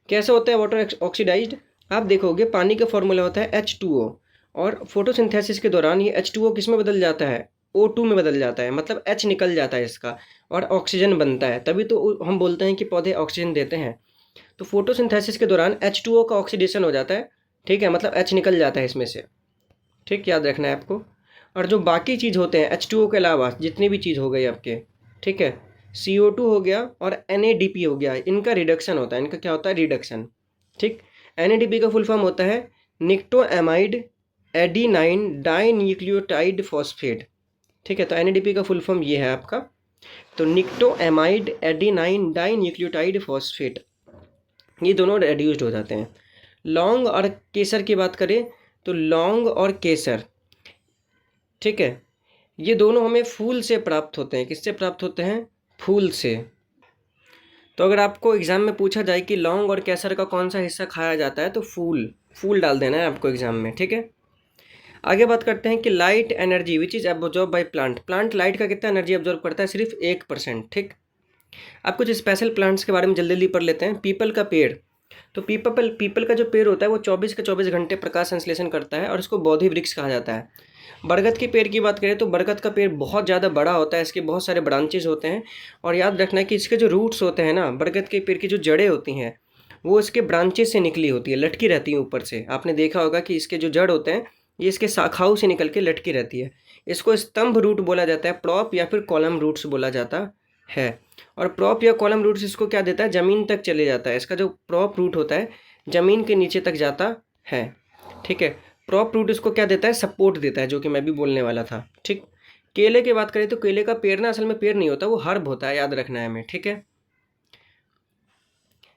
कैसे होता है वाटर ऑक्सीडाइज्ड, आप देखोगे पानी का फॉर्मूला होता है H2O, और फोटोसिंथेसिस के दौरान ये H2O किस में बदल जाता है, O2 में बदल जाता है, मतलब H निकल जाता है इसका और ऑक्सीजन बनता है, तभी तो हम बोलते हैं कि पौधे ऑक्सीजन देते हैं। तो फोटोसिंथेसिस के दौरान H2O का ऑक्सीडेशन हो जाता है। ठीक है, मतलब H निकल जाता है इसमें से। ठीक, याद रखना है आपको। और जो बाकी चीज़ होते हैं H2O के अलावा जितनी भी चीज़ हो गई आपके, ठीक है, CO2 हो गया और NADP हो गया, इनका रिडक्शन होता है। इनका क्या होता है, रिडक्शन। ठीक। NADP का फुल फॉर्म होता है निक्टोएमाइड एडिनाइन डाइन्यूक्लियोटाइड फॉस्फेट। ठीक है, तो NADP का फुल फॉर्म ये है आपका, तो निक्टोएमाइड एडिनाइन डाइन्यूक्लियोटाइड फॉस्फेट, ये दोनों रेड्यूस्ड हो जाते हैं। लौंग और केसर की बात करें तो लौंग और केसर, ठीक है, ये दोनों हमें फूल से प्राप्त होते हैं। किससे प्राप्त होते हैं, फूल से। तो अगर आपको एग्ज़ाम में पूछा जाए कि लौंग और केसर का कौन सा हिस्सा खाया जाता है, तो फूल, फूल डाल देना है आपको एग्ज़ाम में। ठीक है। आगे बात करते हैं कि light energy which is absorb by plant. Plant light का कितना एनर्जी एब्जॉर्ब करता है, सिर्फ 1%। ठीक। आप कुछ स्पेशल प्लांट्स के बारे में जल्दी जल्दी पढ़ लेते हैं। पीपल का पेड़, तो पीपल का जो पेड़ होता है वो 24 के 24 घंटे प्रकाश संश्लेषण करता है और इसको बोधि वृक्ष कहा जाता है। बरगद के पेड़ की बात करें तो बरगद का पेड़ बहुत ज़्यादा बड़ा होता है, इसके बहुत सारे ब्रांचेज होते हैं। और याद रखना है कि इसके जो रूट्स होते हैं ना, बरगद के पेड़ की जो जड़ें होती हैं वो इसके ब्रांचेज से निकली होती है, लटकी रहती हैं ऊपर से। आपने देखा होगा कि इसके जो जड़ होते हैं ये इसके शाखाओं से निकल के लटकी रहती है। इसको स्तंभ रूट बोला जाता है, प्रॉप या फिर कॉलम रूट्स बोला जाता है। और प्रॉप या कॉलम रूट्स इसको क्या देता है, ज़मीन तक चले जाता है। इसका जो प्रॉप रूट होता है ज़मीन के नीचे तक जाता है। ठीक है। प्रॉप रूट इसको क्या देता है, सपोर्ट देता है, जो कि मैं भी बोलने वाला था। ठीक। केले की बात करें तो केले का पेड़ ना असल में पेड़ नहीं होता, वो हर्ब होता है, याद रखना है हमें। ठीक है,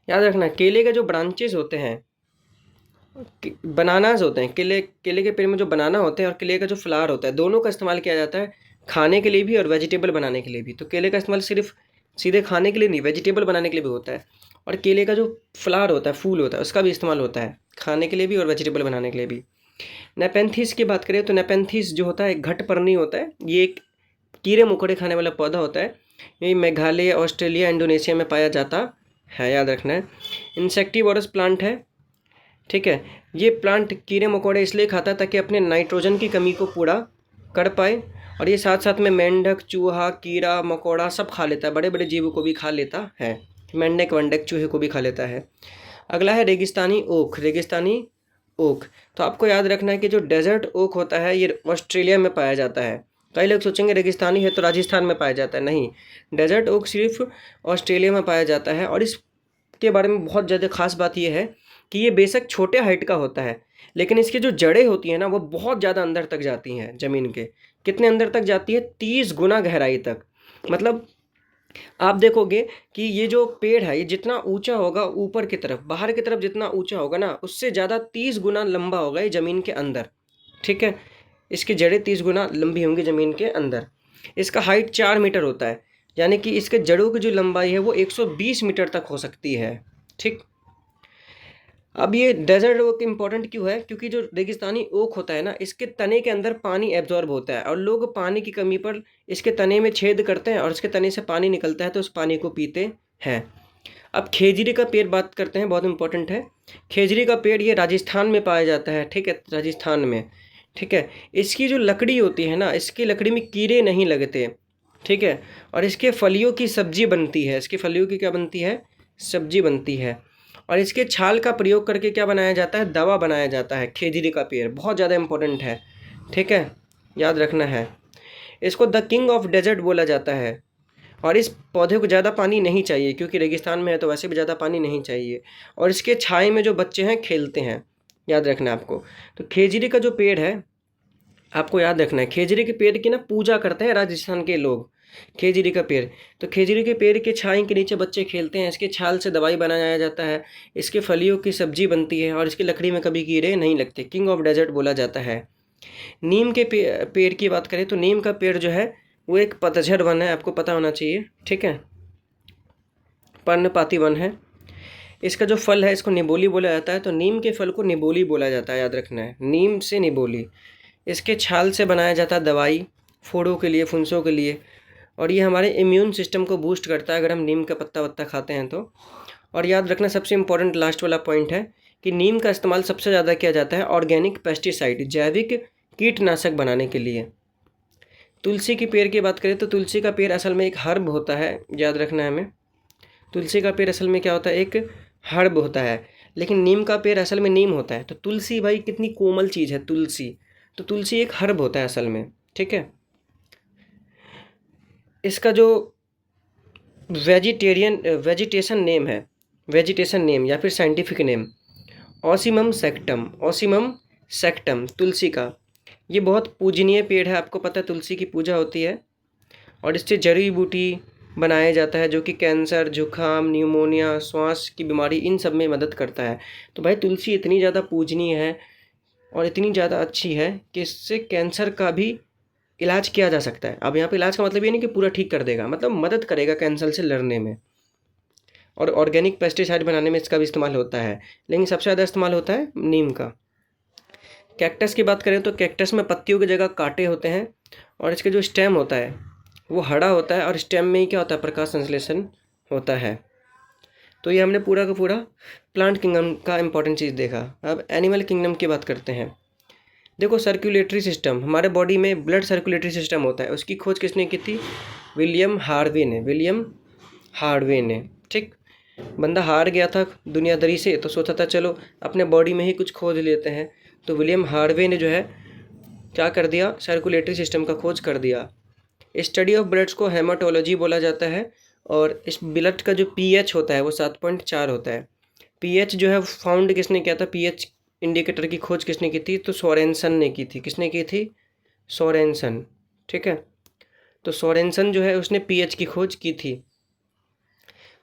याद रखना है। केले के जो ब्रांचेस होते हैं, बनानाज होते हैं, केले के पेड़ में जो बनाना होते हैं और केले का जो फ्लावर होता है, दोनों का इस्तेमाल किया जाता है खाने के लिए भी और वेजिटेबल बनाने के लिए भी। तो केले का इस्तेमाल सिर्फ सीधे खाने के लिए नहीं, वेजिटेबल बनाने के लिए भी होता है। और केले का जो फ्लावर होता है, फूल होता है, उसका भी इस्तेमाल होता है खाने के लिए भी और वेजिटेबल बनाने के लिए भी। नेपेंथिस की बात करें तो नेपेंथिस जो होता है एक घटपर्णी होता है। ये एक कीड़े मकोड़े खाने वाला पौधा होता है। ये मेघालय, ऑस्ट्रेलिया, इंडोनेशिया में पाया जाता है, याद रखना है। इंसेक्टिवोरस प्लांट है। ठीक है, ये प्लांट कीड़े मकोड़े इसलिए खाता है ताकि अपने नाइट्रोजन की कमी को पूरा कर पाए। और ये साथ साथ में मेंढक, चूहा, कीड़ा मकोड़ा सब खा लेता है, बड़े बड़े जीवों को भी खा लेता है, मेंढक वेंढक चूहे को भी खा लेता है। अगला है रेगिस्तानी ओक। रेगिस्तानी ओक, तो आपको याद रखना है कि जो डेजर्ट ओक होता है ये ऑस्ट्रेलिया में पाया जाता है। कई लोग सोचेंगे रेगिस्तानी है तो राजस्थान में पाया जाता है, नहीं, डेजर्ट ओक सिर्फ ऑस्ट्रेलिया में पाया जाता है। और इसके बारे में बहुत ज़्यादा खास बात यह है कि ये बेशक छोटे हाइट का होता है, लेकिन इसकी जो जड़ें होती हैं ना वो बहुत ज़्यादा अंदर तक जाती हैं ज़मीन के। कितने अंदर तक जाती है? 30 गुना गहराई तक। मतलब आप देखोगे कि ये जो पेड़ है ये जितना ऊंचा होगा ऊपर की तरफ, बाहर की तरफ जितना ऊंचा होगा ना, उससे ज़्यादा 30 गुना लंबा होगा ये ज़मीन के अंदर। ठीक है, इसकी जड़ें 30 गुना लंबी होंगी ज़मीन के अंदर। इसका हाइट 4 मीटर होता है, यानी कि इसके जड़ों की जो लंबाई है वो 120 मीटर तक हो सकती है। ठीक, अब ये डेजर्ट ओक इम्पॉर्टेंट क्यों है? क्योंकि जो रेगिस्तानी ओक होता है ना, इसके तने के अंदर पानी एब्जॉर्ब होता है और लोग पानी की कमी पर इसके तने में छेद करते हैं और इसके तने से पानी निकलता है तो उस पानी को पीते हैं। अब खेजड़ी का पेड़ बात करते हैं, बहुत इंपॉर्टेंट है। खेजड़ी का पेड़ ये राजस्थान में पाया जाता है, ठीक है, राजस्थान में। ठीक है, इसकी जो लकड़ी होती है ना, इसकी लकड़ी में कीड़े नहीं लगते, ठीक है, और इसके फलियों की सब्जी बनती है। इसकी फलियों की क्या बनती है? सब्जी बनती है। और इसके छाल का प्रयोग करके क्या बनाया जाता है? दवा बनाया जाता है। खेजड़ी का पेड़ बहुत ज़्यादा इंपॉर्टेंट है, ठीक है, याद रखना है। इसको द किंग ऑफ डेजर्ट बोला जाता है। और इस पौधे को ज़्यादा पानी नहीं चाहिए क्योंकि रेगिस्तान में है तो वैसे भी ज़्यादा पानी नहीं चाहिए। और इसके छाए में जो बच्चे हैं खेलते हैं, याद रखना है आपको। तो खेजड़ी का जो पेड़ है आपको याद रखना है, खेजड़ी के पेड़ की ना पूजा करते हैं राजस्थान के लोग, खेजड़ी का पेड़। तो खेजड़ी के पेड़ के छाई के नीचे बच्चे खेलते हैं, इसके छाल से दवाई बनाया जाता है, इसके फलियों की सब्जी बनती है और इसकी लकड़ी में कभी कीड़े नहीं लगते। किंग ऑफ डेजर्ट बोला जाता है। नीम के पेड़ की बात करें तो नीम का पेड़ जो है वो एक पतझड़ वन है, आपको पता होना चाहिए, ठीक है, पर्णपाती वन है। इसका जो फल है इसको निबोली बोला जाता है, तो नीम के फल को निबोली बोला जाता है, याद रखना है, नीम से निबोली। इसके छाल से बनाया जाता है दवाई, फोड़ों के लिए, फुंसों के लिए। और ये हमारे इम्यून सिस्टम को बूस्ट करता है अगर हम नीम का पत्ता वत्ता खाते हैं तो। और याद रखना सबसे इम्पोर्टेंट लास्ट वाला पॉइंट है कि नीम का इस्तेमाल सबसे ज़्यादा किया जाता है ऑर्गेनिक पेस्टिसाइड, जैविक कीटनाशक बनाने के लिए। तुलसी की पेड़ की बात करें तो तुलसी का पेड़ असल में एक हर्ब होता है, याद रखना है हमें। तुलसी का पेड़ असल में क्या होता है? एक हर्ब होता है। लेकिन नीम का पेड़ असल में नीम होता है। तो तुलसी भाई कितनी कोमल चीज़ है तुलसी, तो तुलसी एक हर्ब होता है असल में, ठीक है। इसका जो वेजिटेशन नेम है, वेजिटेशन नेम या फिर साइंटिफिक नेम ऑसीमम सेक्टम, ऑसीमम सेक्टम तुलसी का। ये बहुत पूजनीय पेड़ है, आपको पता है तुलसी की पूजा होती है। और इससे जड़ी बूटी बनाया जाता है जो कि कैंसर, जुखाम, न्यूमोनिया, श्वास की बीमारी, इन सब में मदद करता है। तो भाई तुलसी इतनी ज़्यादा पूजनीय है और इतनी ज़्यादा अच्छी है कि इससे कैंसर का भी इलाज किया जा सकता है। अब यहाँ पे इलाज का मतलब ये नहीं कि पूरा ठीक कर देगा, मतलब मदद करेगा कैंसर से लड़ने में। और ऑर्गेनिक पेस्टिसाइड बनाने में इसका भी इस्तेमाल होता है, लेकिन सबसे ज़्यादा इस्तेमाल होता है नीम का। कैक्टस की बात करें तो कैक्टस में पत्तियों की जगह कांटे होते हैं और इसके जो स्टेम होता है वो हरा होता है और स्टेम में ही क्या होता है? प्रकाश संश्लेषण होता है। तो ये हमने पूरा का पूरा प्लांट किंगडम का इंपॉर्टेंट चीज़ देखा। अब एनिमल किंगडम की बात करते हैं। देखो सर्कुलेटरी सिस्टम, हमारे बॉडी में ब्लड सर्कुलेटरी सिस्टम होता है, उसकी खोज किसने की थी? विलियम हार्वे ने, विलियम हार्वे ने। ठीक, बंदा हार गया था दुनियादारी से तो सोचा था चलो अपने बॉडी में ही कुछ खोज लेते हैं। तो विलियम हार्वे ने जो है क्या कर दिया? सर्कुलेटरी सिस्टम का खोज कर दिया। स्टडी ऑफ ब्लड्स को हेमाटोलॉजी बोला जाता है। और इस ब्लड का जो पीएच होता है वो 7.4 होता है। पीएच जो है फाउंड किसने किया था? पीएच इंडिकेटर की खोज किसने की थी? तो सोरेनसन ने की थी। किसने की थी? सोरेनसन, ठीक है। तो सोरेनसन जो है उसने पीएच की खोज की थी।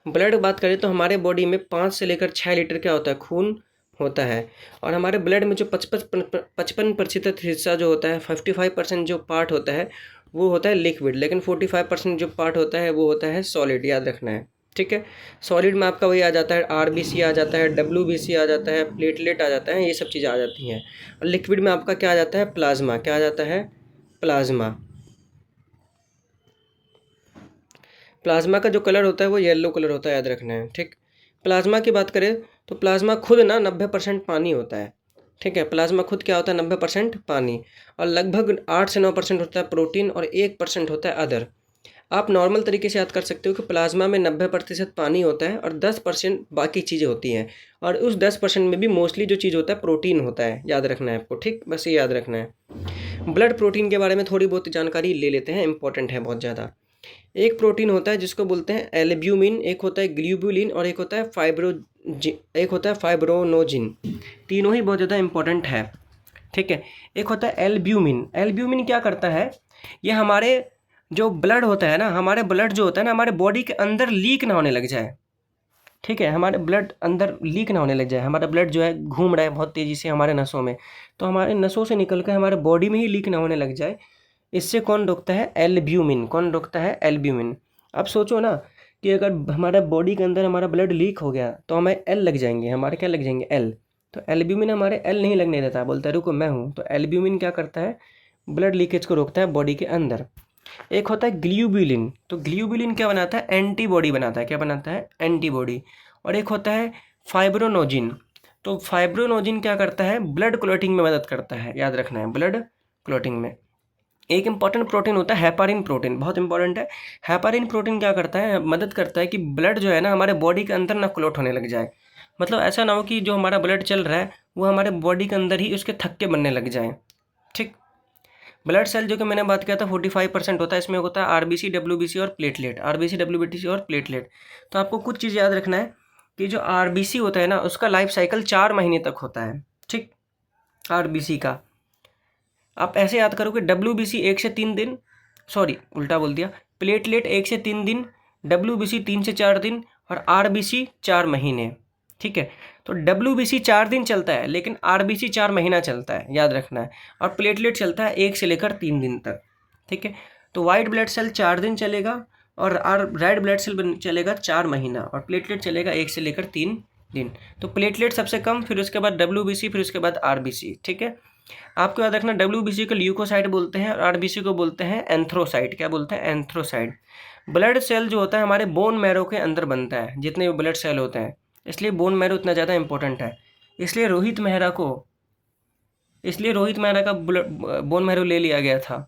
ब्लड बात करें तो हमारे बॉडी में 5 से लेकर 6 लीटर क्या होता है? खून होता है। और हमारे ब्लड में जो 55% हिस्सा जो होता है, 55% जो पार्ट होता है वो होता है लिक्विड, लेकिन 45% जो पार्ट होता है वो होता है सॉलिड, याद रखना है, ठीक है। सॉलिड में आपका वही आ जाता है, आरबीसी आ जाता है, डब्ल्यूबीसी आ जाता है, प्लेटलेट आ जाता है, ये सब चीज़ें आ जाती हैं। और लिक्विड में आपका क्या आ जाता है? प्लाज्मा। क्या आ जाता है? प्लाज्मा। प्लाज्मा का जो कलर होता है वो येलो कलर होता है, याद रखना है, ठीक। प्लाज्मा की बात करें तो प्लाज्मा खुद ना 90% पानी होता है, ठीक है। प्लाज्मा खुद क्या होता है, 90% पानी, और लगभग 8 से 9% होता है प्रोटीन और 1% होता है अदर। आप नॉर्मल तरीके से याद कर सकते हो कि प्लाज्मा में 90% पानी होता है और 10% बाकी चीज़ें होती हैं, और उस 10% में भी मोस्टली जो चीज़ होता है प्रोटीन होता है, याद रखना है आपको। ठीक, बस ये याद रखना है। ब्लड प्रोटीन के बारे में थोड़ी बहुत जानकारी ले लेते हैं, इंपॉर्टेंट है बहुत ज़्यादा। एक प्रोटीन होता है जिसको बोलते हैं एल्ब्यूमिन, एक होता है ग्लोब्युलिन और एक होता है फाइब्रोनोजिन। तीनों ही बहुत ज़्यादा इंपॉर्टेंट है। ठीक है। एक होता है एल्ब्यूमिन। एल्ब्यूमिन क्या करता है, ये हमारे जो ब्लड होता है ना, हमारे ब्लड जो होता है ना, हमारे बॉडी के अंदर लीक ना होने लग जाए। ठीक है, हमारे ब्लड अंदर लीक ना होने लग जाए। हमारा ब्लड जो है घूम रहा है बहुत तेज़ी से हमारे नसों में, तो हमारे नसों से निकल कर हमारे बॉडी में ही लीक ना होने लग जाए। इससे कौन रोकता है, एल्ब्यूमिन। कौन रोकता है, एल्ब्यूमिन। अब सोचो ना कि अगर हमारा बॉडी के अंदर हमारा ब्लड लीक हो गया तो हमें एल लग जाएंगे, हमारे क्या लग जाएंगे, एल। तो एल्ब्यूमिन हमारे एल नहीं लगने देता, बोलता है रुको मैं हूँ। तो एल्ब्यूमिन क्या करता है, ब्लड लीकेज को रोकता है बॉडी के अंदर। एक होता है ग्लोब्युलिन। तो ग्लोब्युलिन क्या बनाता है, एंटीबॉडी बनाता है। क्या बनाता है, एंटीबॉडी। और एक होता है फाइब्रोनोजिन। तो फाइब्रोनोजिन क्या करता है, ब्लड क्लॉटिंग में मदद करता है, याद रखना है, ब्लड क्लॉटिंग में। एक इंपॉर्टेंट प्रोटीन होता है हेपारिन प्रोटीन, बहुत इंपॉर्टेंट है। हेपारिन प्रोटीन क्या करता है, मदद करता है कि ब्लड जो है ना हमारे बॉडी के अंदर ना क्लॉट होने लग जाए। मतलब ऐसा ना हो कि जो हमारा ब्लड चल रहा है वो हमारे बॉडी के अंदर ही उसके थक्के बनने लग जाएँ। ठीक। ब्लड सेल जो कि मैंने बात किया था 45% होता है, इसमें होता है आरबीसी, डब्ल्यूबीसी और प्लेटलेट। आरबीसी, डब्ल्यूबीसी और प्लेटलेट। तो आपको कुछ चीज़ याद रखना है कि जो आरबीसी होता है ना उसका लाइफ साइकिल 4 महीने तक होता है। ठीक, आरबीसी का। आप ऐसे याद करो कि डब्ल्यूबीसी 1 से 3 दिन, सॉरी उल्टा बोल दिया, प्लेटलेट 1 से 3 दिन, डब्ल्यूबीसी 3 से 4 दिन और आरबीसी 4 महीने। ठीक है। तो डब्ल्यूबीसी 4 दिन चलता है लेकिन आरबीसी 4 महीना चलता है, याद रखना है। और प्लेटलेट चलता है 1 से लेकर 3 दिन तक। ठीक है। तो वाइट ब्लड सेल 4 दिन चलेगा और रेड ब्लड सेल चलेगा 4 महीना, और प्लेटलेट चलेगा 1 से लेकर 3 दिन। तो प्लेटलेट सबसे कम, फिर उसके बाद डब्ल्यूबीसी, फिर उसके बाद आरबीसी। ठीक है। आपको याद रखना, डब्ल्यूबीसी को ल्यूकोसाइट बोलते हैं और आरबीसी को बोलते हैं एंथ्रोसाइट। क्या बोलते हैं, एंथ्रोसाइट। ब्लड सेल जो होता है हमारे बोन मैरो के अंदर बनता है, जितने भी ब्लड सेल होते हैं, इसलिए बोन मैरो इतना ज़्यादा इंपॉर्टेंट है। इसलिए रोहित मेहरा का बोन मैरो ले लिया गया था।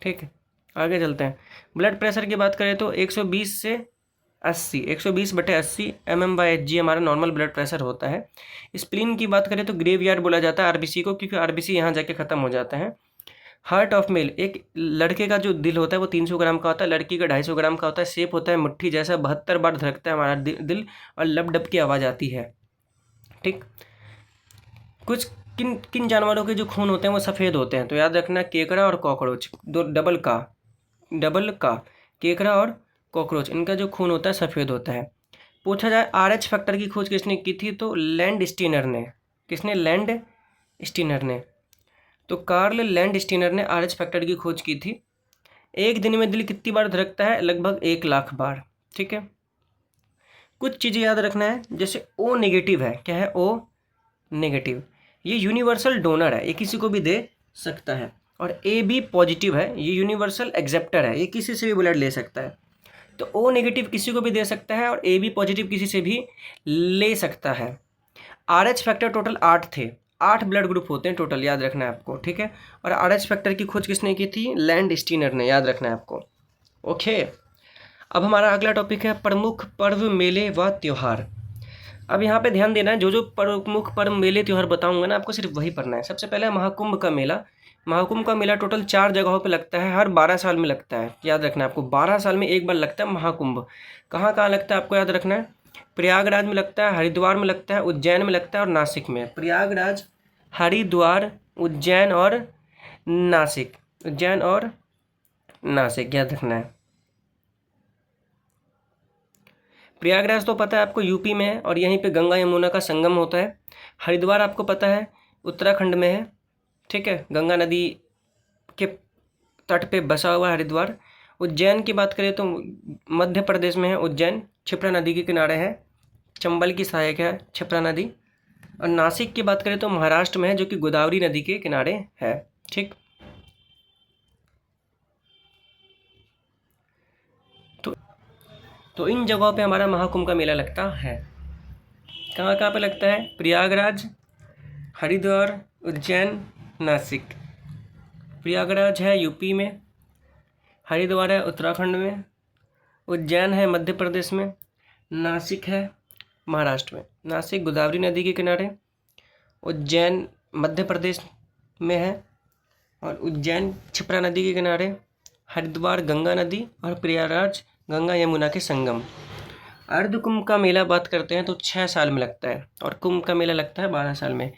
ठीक है, आगे चलते हैं। ब्लड प्रेशर की बात करें तो 120 से 80, 120/80 mm/Hg हमारा नॉर्मल ब्लड प्रेशर होता है। स्प्लीन की बात करें तो ग्रेवयार्ड बोला जाता है आरबीसी को, क्योंकि आरबीसी यहाँ जाके ख़त्म हो जाता है। हार्ट ऑफ मेल, एक लड़के का जो दिल होता है वो 300 ग्राम का होता है, लड़की का 250 ग्राम का होता है। शेप होता है मुट्ठी जैसा, 72 बार धड़कता है हमारा दिल और लब डब की आवाज़ आती है। ठीक। कुछ किन किन जानवरों के जो खून होते हैं वो सफ़ेद होते हैं, तो याद रखना केकड़ा और कॉकरोच, दो डबल का केकड़ा और कॉकरोच, इनका जो खून होता है सफ़ेद होता है। पूछा जाए RH फैक्टर की खोज किसने की थी, तो लैंड स्टीनर ने। किसने, लैंड स्टीनर ने। तो कार्ल लैंड स्टीनर ने RH फैक्टर की खोज की थी। एक दिन में दिल कितनी बार धड़कता है, लगभग 1 लाख बार। ठीक है। कुछ चीज़ें याद रखना है, जैसे O नेगेटिव है, क्या है, O नेगेटिव, ये यूनिवर्सल डोनर है, ये किसी को भी दे सकता है। और AB पॉजिटिव है, ये यूनिवर्सल एक्सेप्टर है, ये किसी से भी ब्लड ले सकता है। तो O नेगेटिव किसी को भी दे सकता है और AB पॉजिटिव किसी से भी ले सकता है। RH फैक्टर टोटल 8 थे, 8 ब्लड ग्रुप होते हैं टोटल, याद रखना है आपको। ठीक है। और RH फैक्टर की खोज किसने की थी, लैंड स्टीनर ने, याद रखना है आपको। ओके। अब हमारा अगला टॉपिक है प्रमुख पर्व, मेले व त्यौहार। अब यहाँ पे ध्यान देना है, जो प्रमुख पर्व, मेले, त्यौहार बताऊंगा ना आपको, सिर्फ वही पढ़ना है। सबसे पहले महाकुंभ का मेला। महाकुंभ का मेला टोटल 4 जगहों पे लगता है, हर 12 साल में लगता है, याद रखना है आपको। 12 साल में एक बार लगता है महाकुंभ। कहाँ कहाँ लगता है आपको याद रखना है, प्रयागराज में लगता है, हरिद्वार में लगता है, उज्जैन में लगता है और नासिक में। प्रयागराज, हरिद्वार, उज्जैन और नासिक, उज्जैन और नासिक, याद रखना है। प्रयागराज तो पता है आपको यूपी में है और यहीं पे गंगा यमुना का संगम होता है। हरिद्वार आपको पता है उत्तराखंड में है। ठीक है, गंगा नदी के तट पे बसा हुआ है हरिद्वार। उज्जैन की बात करें तो मध्य प्रदेश में है उज्जैन, क्षिप्रा नदी के किनारे है, चंबल की सहायक है क्षिप्रा नदी। और नासिक की बात करें तो महाराष्ट्र में है, जो कि गोदावरी नदी के किनारे है। ठीक। तो इन जगहों पे हमारा महाकुंभ का मेला लगता है। कहाँ कहाँ पे लगता है, प्रयागराज, हरिद्वार, उज्जैन, नासिक। प्रयागराज है यूपी में, हरिद्वार है उत्तराखंड में, उज्जैन है मध्य प्रदेश में, नासिक है महाराष्ट्र में। नासिक गोदावरी नदी के किनारे, उज्जैन मध्य प्रदेश में है, और उज्जैन क्षिप्रा नदी के किनारे, हरिद्वार गंगा नदी, और प्रयागराज गंगा यमुना के संगम। अर्ध कुंभ का मेला बात करते हैं तो 6 साल में लगता है, और कुंभ का मेला लगता है 12 साल में।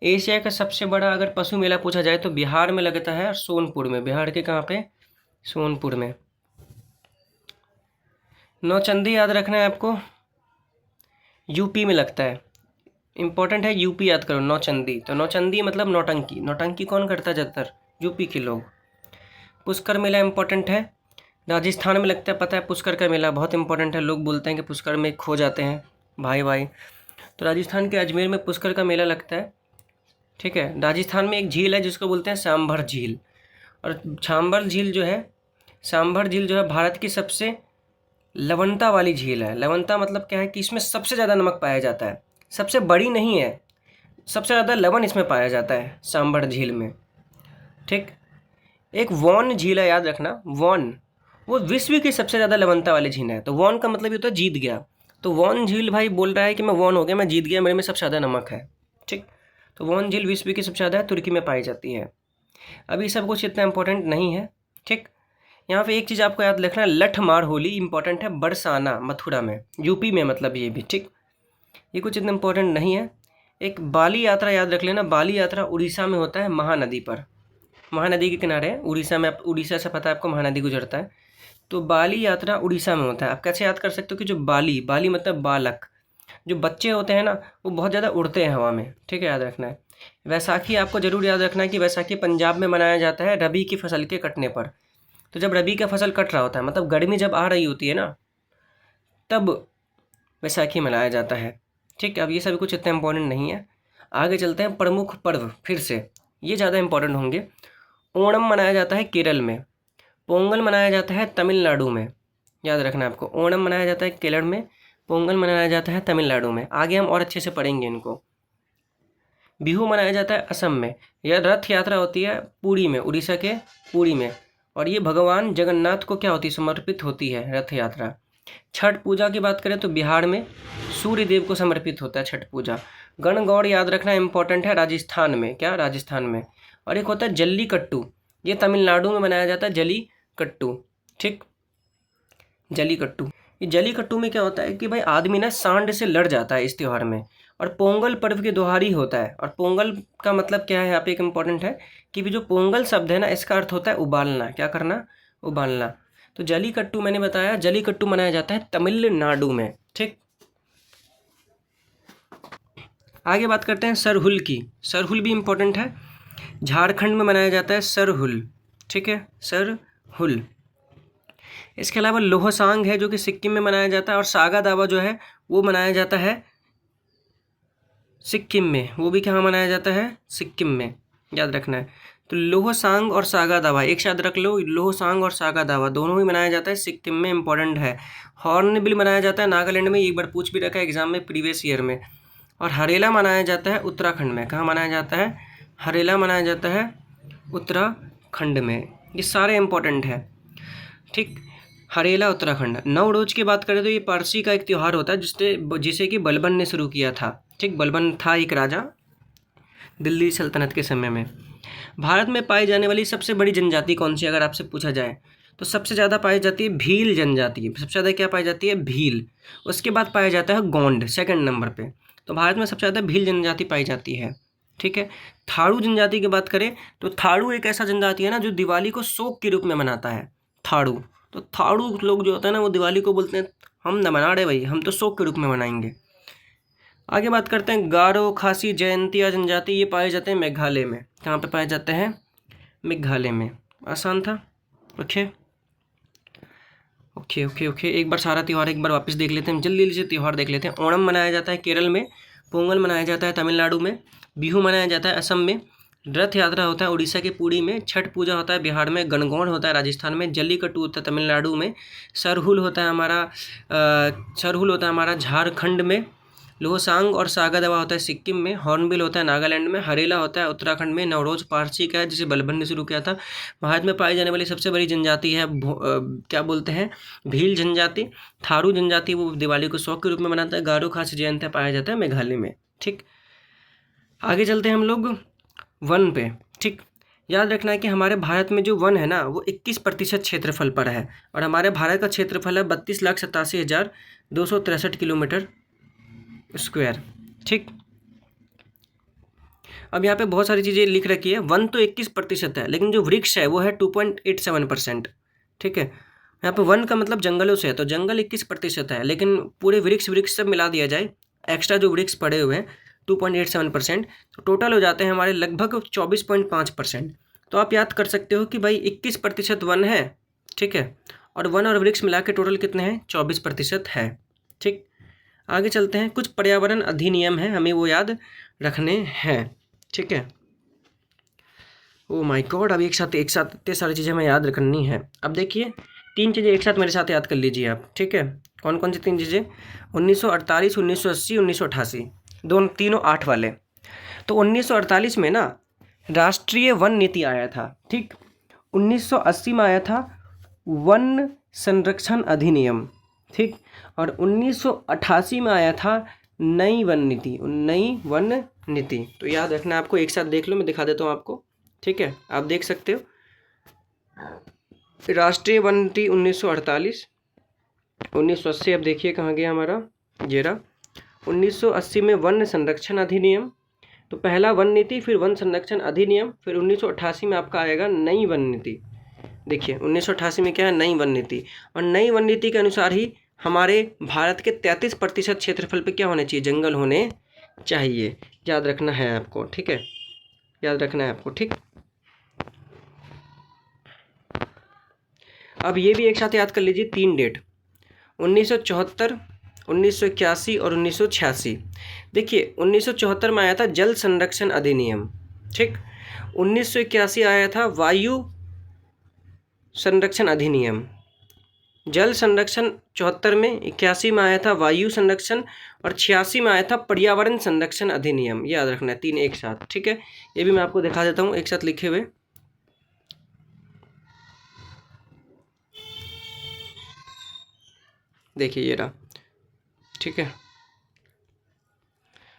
एशिया का सबसे बड़ा अगर पशु मेला पूछा जाए तो बिहार में लगता है, सोनपुर में। बिहार के कहाँ पे? सोनपुर में। नौचंदी याद रखना है आपको, यूपी में लगता है। इंपॉर्टेंट है, यूपी याद करो। नौचंदी, तो नौचंदी मतलब नौटंकी। नौटंकी कौन करता है? ज़्यादातर यूपी के लोग। पुष्कर मेला इंपॉर्टेंट है, राजस्थान में लगता है। पता है पुष्कर का मेला बहुत इंपॉर्टेंट है। लोग बोलते हैं कि पुष्कर में खो जाते हैं भाई भाई, तो राजस्थान के अजमेर में पुष्कर का मेला लगता है। ठीक है। राजस्थान में एक झील है जिसको बोलते हैं सांभर झील, और सांभर झील जो है, सांभर झील जो है भारत की सबसे लवणता वाली झील है। लवणता मतलब क्या है कि इसमें सबसे ज़्यादा नमक पाया जाता है। सबसे बड़ी नहीं है, सबसे ज़्यादा लवण इसमें पाया जाता है सांभर झील में। ठीक। एक वॉन झील है, याद रखना, वॉन, वो विश्व की सबसे ज़्यादा लवणता वाली झील है। तो वॉन का मतलब ये होता है जीत गया। तो वॉन झील भाई बोल रहा है कि मैं वॉन हो गया, मैं जीत गया, मेरे में सबसे ज़्यादा नमक है। ठीक। तो वॉन झील विश्व की सबसे ज़्यादा तुर्की में पाई जाती है। अभी सब कुछ इतना इंपॉर्टेंट नहीं है। ठीक। यहाँ पे एक चीज़ आपको याद रखना, लठमार होली इंपॉर्टेंट है, बरसाना मथुरा में, यूपी में, मतलब ये भी। ठीक। ये कुछ इतना इंपॉर्टेंट नहीं है। एक बाली यात्रा याद रख लेना। बाली यात्रा उड़ीसा में होता है, महानदी पर, महानदी के किनारे है उड़ीसा में। उड़ीसा से पता है आपको महानदी गुजरता है, तो बाली यात्रा उड़ीसा में होता है। आप कैसे याद कर सकते हो कि जो बाली, बाली मतलब बालक, जो बच्चे होते हैं ना, वो बहुत ज़्यादा उड़ते हैं हवा में। ठीक है, याद रखना है। वैसाखी आपको ज़रूर याद रखना है कि वैसाखी पंजाब में मनाया जाता है रबी की फसल के कटने पर। तो जब रबी का फसल कट रहा होता है, मतलब गर्मी जब आ रही होती है ना, तब वैसाखी मनाया जाता है। ठीक। अब ये सब कुछ इतना इम्पोर्टेंट नहीं है। आगे चलते हैं। प्रमुख पर्व फिर से ये ज़्यादा इम्पोर्टेंट होंगे। ओणम मनाया जाता है केरल में, पोंगल मनाया जाता है तमिलनाडु में। याद रखना आपको, ओणम मनाया जाता है केरल में, पोंगल मनाया जाता है तमिलनाडु में। आगे हम और अच्छे से पढ़ेंगे इनको। बिहू मनाया जाता है असम में। यह रथ यात्रा होती है पुरी में, उड़ीसा के पुरी में, और ये भगवान जगन्नाथ को क्या होती है? समर्पित होती है रथ यात्रा। छठ पूजा की बात करें तो बिहार में सूर्य देव को समर्पित होता है छठ पूजा। गणगौर याद रखना इंपॉर्टेंट है, राजस्थान में। क्या? राजस्थान में। और एक होता है जल्लीकट्टू, ये तमिलनाडु में मनाया जाता है, जलीकट्टू। ठीक। जलीकट्टू, ये जलीकट्टू में क्या होता है कि भाई आदमी ना सांड से लड़ जाता है इस त्यौहार में, और पोंगल पर्व के दोहारी होता है। और पोंगल का मतलब क्या है यहाँ पे एक इम्पॉर्टेंट है कि जो पोंगल शब्द है ना, इसका अर्थ होता है उबालना। क्या करना? उबालना। तो जलीकट्टू मैंने बताया, जलीकट्टू मनाया जाता है तमिलनाडु में। ठीक। आगे बात करते हैं सरहुल की। सरहुल भी इम्पोर्टेंट है, झारखंड में मनाया जाता है सरहुल। ठीक है, सरहुल। इसके अलावा लोहसांग है जो कि सिक्किम में मनाया जाता है, और सागा दावा जो है वो मनाया जाता है सिक्किम में। वो भी कहाँ मनाया जाता है? सिक्किम में, याद रखना है। तो लोहसांग और सागा दावा एक साथ रख लो। लोहसांग और सागा दावा दोनों ही मनाया जाता है सिक्किम में, इंपॉर्टेंट है। हॉर्नबिल मनाया जाता है नागालैंड में, एक बार पूछ भी रखा है एग्जाम में प्रीवियस ईयर में। और हरेला मनाया जाता है उत्तराखंड में। कहाँ मनाया जाता है? हरेला मनाया जाता है उत्तराखंड में। ये सारे इंपॉर्टेंट है। ठीक। हरेला उत्तराखंड। नवरोज की बात करें तो ये पारसी का एक त्यौहार होता है जिसे कि बलबन ने शुरू किया था। ठीक। बलबन था एक राजा दिल्ली सल्तनत के समय में। भारत में पाई जाने वाली सबसे बड़ी जनजाति कौन सी, अगर आपसे पूछा जाए तो सबसे ज़्यादा पाई जाती है भील जनजाति। सबसे ज़्यादा क्या पाई जाती है? भील। उसके बाद पाया जाता है गोंड सेकंड नंबर पे। तो भारत में सबसे ज़्यादा भील जनजाति पाई जाती है। ठीक है। थारू जनजाति की बात करें तो थारू एक ऐसा जनजाति है ना जो दिवाली को शोक के रूप में मनाता है, थारू। तो थारू लोग जो होता है ना, वो दिवाली को बोलते हैं हम न मना रहे भाई, हम तो शोक के रूप में मनाएंगे। आगे बात करते हैं गारो, खासी, जयंतिया जनजाति। ये पाए जाते हैं मेघालय में। कहाँ पे पाए जाते हैं? मेघालय में। आसान था। Okay okay okay okay. एक बार सारा त्यौहार एक बार वापस देख लेते हैं, जल्दी से त्यौहार देख लेते हैं। ओणम मनाया जाता है केरल में, पोंगल मनाया जाता है तमिलनाडु में, बिहू मनाया जाता है असम में, रथ यात्रा होता है उड़ीसा के पुरी में, छठ पूजा होता है बिहार में, गणगौर होता है राजस्थान में, जल्लीकट्टू होता है तमिलनाडु में, सरहुल होता है हमारा झारखंड में, लोहसांग और सागा दावा होता है सिक्किम में, हॉर्नबिल होता है नागालैंड में, हरेला होता है उत्तराखंड में, नवरोज पारसी का है जिसे बलबन ने शुरू किया था। भारत में पाई जाने वाली सबसे बड़ी जनजाति है क्या बोलते हैं, भील जनजाति। थारू जनजाति वो दिवाली को शौक के रूप में मनाता है। गारो खासी जयंती पाया जाता है मेघालय में। ठीक, आगे चलते हैं हम लोग वन पे। ठीक, याद रखना है कि हमारे भारत में जो वन है ना वो 21% क्षेत्रफल पर है, और हमारे भारत का क्षेत्रफल है 32,87,263 किलोमीटर स्क्वायर। ठीक, अब यहाँ पे बहुत सारी चीज़ें लिख रखी है। वन तो 21% है, लेकिन जो वृक्ष है वो है 2.87%। ठीक है, यहाँ पे वन का मतलब जंगलों से है, तो जंगल 21% है, लेकिन पूरे वृक्ष सब मिला दिया जाए, एक्स्ट्रा जो वृक्ष पड़े हुए हैं 2.87%, तो टोटल हो जाते हैं हमारे लगभग 24.5%। तो आप याद कर सकते हो कि भाई 21% वन है। ठीक है, और वन और वृक्ष मिला के टोटल कितने हैं, 24% है। ठीक, आगे चलते हैं। कुछ पर्यावरण अधिनियम हैं, हमें वो याद रखने हैं। ठीक है, ओ माय गॉड, अब एक साथ इतने सारी चीज़ें हमें याद रखनी है। अब देखिए 3 चीज़ें एक साथ मेरे साथ याद कर लीजिए आप। ठीक है, कौन कौन सी 3 चीज़ें, 1948, 1980, 1988, तीनों 8 वाले। तो 1948 में ना राष्ट्रीय वन नीति आया था। ठीक, 1980 में आया था वन संरक्षण अधिनियम। ठीक, और 1988 में आया था नई वन नीति। तो याद रखना आपको, एक साथ देख लो, मैं दिखा देता हूँ आपको। ठीक है, आप देख सकते हो राष्ट्रीय वन नीति 1948, 1980 अब देखिए कहाँ गया हमारा जेरा, 1980 में वन संरक्षण अधिनियम, तो पहला वन नीति, फिर वन संरक्षण अधिनियम, फिर 1988 में आपका आएगा नई वन नीति। देखिए 1988 में क्या है, नई वन नीति, और नई वन नीति के अनुसार ही हमारे भारत के 33% क्षेत्रफल पे क्या होने चाहिए, जंगल होने चाहिए। याद रखना है आपको। ठीक है, याद रखना है आपको। ठीक, अब ये भी एक साथ याद कर लीजिए 3 डेट, 1974, 1981 और 1986। देखिए 1974 में आया था जल संरक्षण अधिनियम। ठीक, 1981 आया था वायु संरक्षण अधिनियम। जल संरक्षण 74 में, 81 में आया था वायु संरक्षण, और 86 में आया था पर्यावरण संरक्षण अधिनियम। याद रखना है 3 एक साथ। ठीक है, ये भी मैं आपको दिखा देता हूँ एक साथ लिखे हुए। देखिए ये रहा। ठीक है,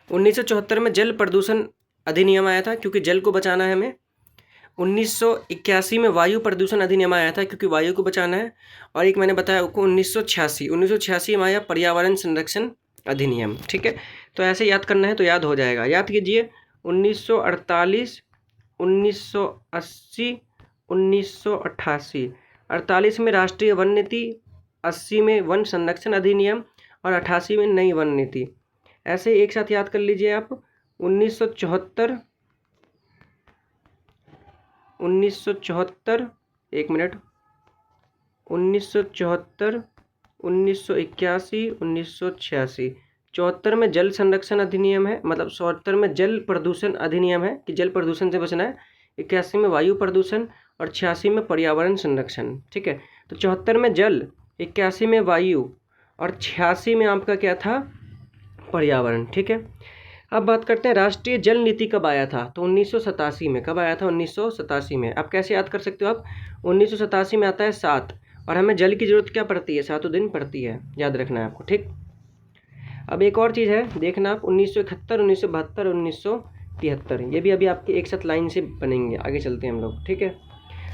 1974 में जल प्रदूषण अधिनियम आया था, क्योंकि जल को बचाना है हमें। 1981 में वायु प्रदूषण अधिनियम आया था, क्योंकि वायु को बचाना है। और एक मैंने बताया आपको 1986 में आया पर्यावरण संरक्षण अधिनियम। ठीक है, तो ऐसे याद करना है तो याद हो जाएगा। याद कीजिए 1948, 1980, 1988। 48 में राष्ट्रीय वन नीति, 80 में वन संरक्षण अधिनियम, और 88 में नई वन नीति। ऐसे एक साथ याद कर लीजिए आप। 1974, 1974, एक मिनट, 1974, 1981, 1986। 74 में जल संरक्षण अधिनियम है, मतलब 74 में जल प्रदूषण अधिनियम है कि जल प्रदूषण से बचना है। 81 में वायु प्रदूषण, और 86 में पर्यावरण संरक्षण। ठीक है, तो 74 में जल, 81 में वायु, और 86 में आपका क्या था, पर्यावरण। ठीक है, अब बात करते हैं राष्ट्रीय जल नीति कब आया था, तो 1987 में। कब आया था, 1987 में। आप कैसे याद कर सकते हो आप, 1987 में आता है 7, और हमें जल की ज़रूरत क्या पड़ती है, 7 दिन पड़ती है। याद रखना है आपको। ठीक, अब एक और चीज़ है देखना आप, 1971, 1972, 1973, ये भी अभी आपके एक साथ लाइन से बनेंगे। आगे चलते हैं हम लोग। ठीक है,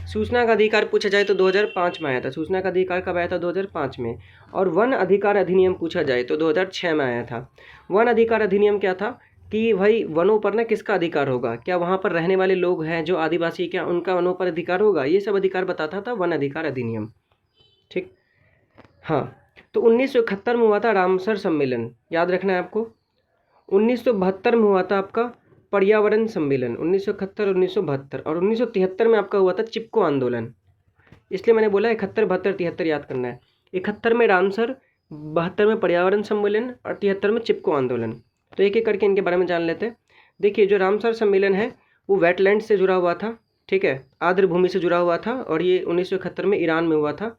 सूचना का अधिकार पूछा जाए तो 2005 में आया था। सूचना का अधिकार कब आया था, 2005 में। और वन अधिकार अधिनियम पूछा जाए तो 2006 में आया था। वन अधिकार अधिनियम क्या था कि भाई वनों पर ना किसका अधिकार होगा, क्या वहाँ पर रहने वाले लोग हैं जो आदिवासी, क्या उनका वनों पर अधिकार होगा, ये सब अधिकार बताता था वन अधिकार अधिनियम। ठीक, हाँ, तो 1971 में हुआ था रामसर सम्मेलन। याद रखना है आपको। 1972 में हुआ था आपका पर्यावरण सम्मेलन, 1971, 1972, और 1973 में आपका हुआ था चिपको आंदोलन। इसलिए मैंने बोला 71, 72, 73 याद करना है। 71 में रामसर, 72 में पर्यावरण सम्मेलन, और 73 में चिपको आंदोलन। तो एक एक करके इनके बारे में जान लेते हैं। देखिए जो रामसर सम्मेलन है वो वेटलैंड से जुड़ा हुआ था। ठीक है, आर्द्र भूमि से जुड़ा हुआ था, और ये 1971 में ईरान में हुआ था।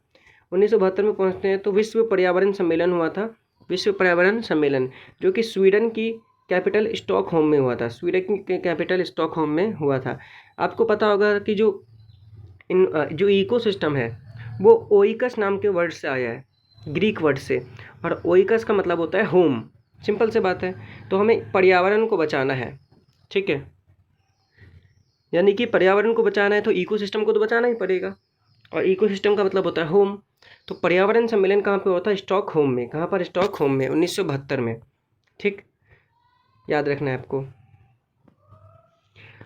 1972 में पहुँचते हैं तो विश्व पर्यावरण सम्मेलन हुआ था, विश्व पर्यावरण सम्मेलन, जो कि स्वीडन की कैपिटल स्टॉकहोम में हुआ था। स्वीडन की कैपिटल स्टॉकहोम में हुआ था। आपको पता होगा कि जो इकोसिस्टम है वो ओइकस नाम के वर्ड से आया है, ग्रीक वर्ड से, और ओइकस का मतलब होता है होम। सिंपल से बात है। तो हमें पर्यावरण को बचाना है, ठीक है, यानी कि पर्यावरण को बचाना है तो इकोसिस्टम को तो बचाना ही पड़ेगा, और इकोसिस्टम का मतलब होता है होम। तो पर्यावरण सम्मेलन कहाँ पे होता है? स्टॉकहोम में। कहाँ पर? स्टॉकहोम में, 1972 में, ठीक, याद रखना है आपको।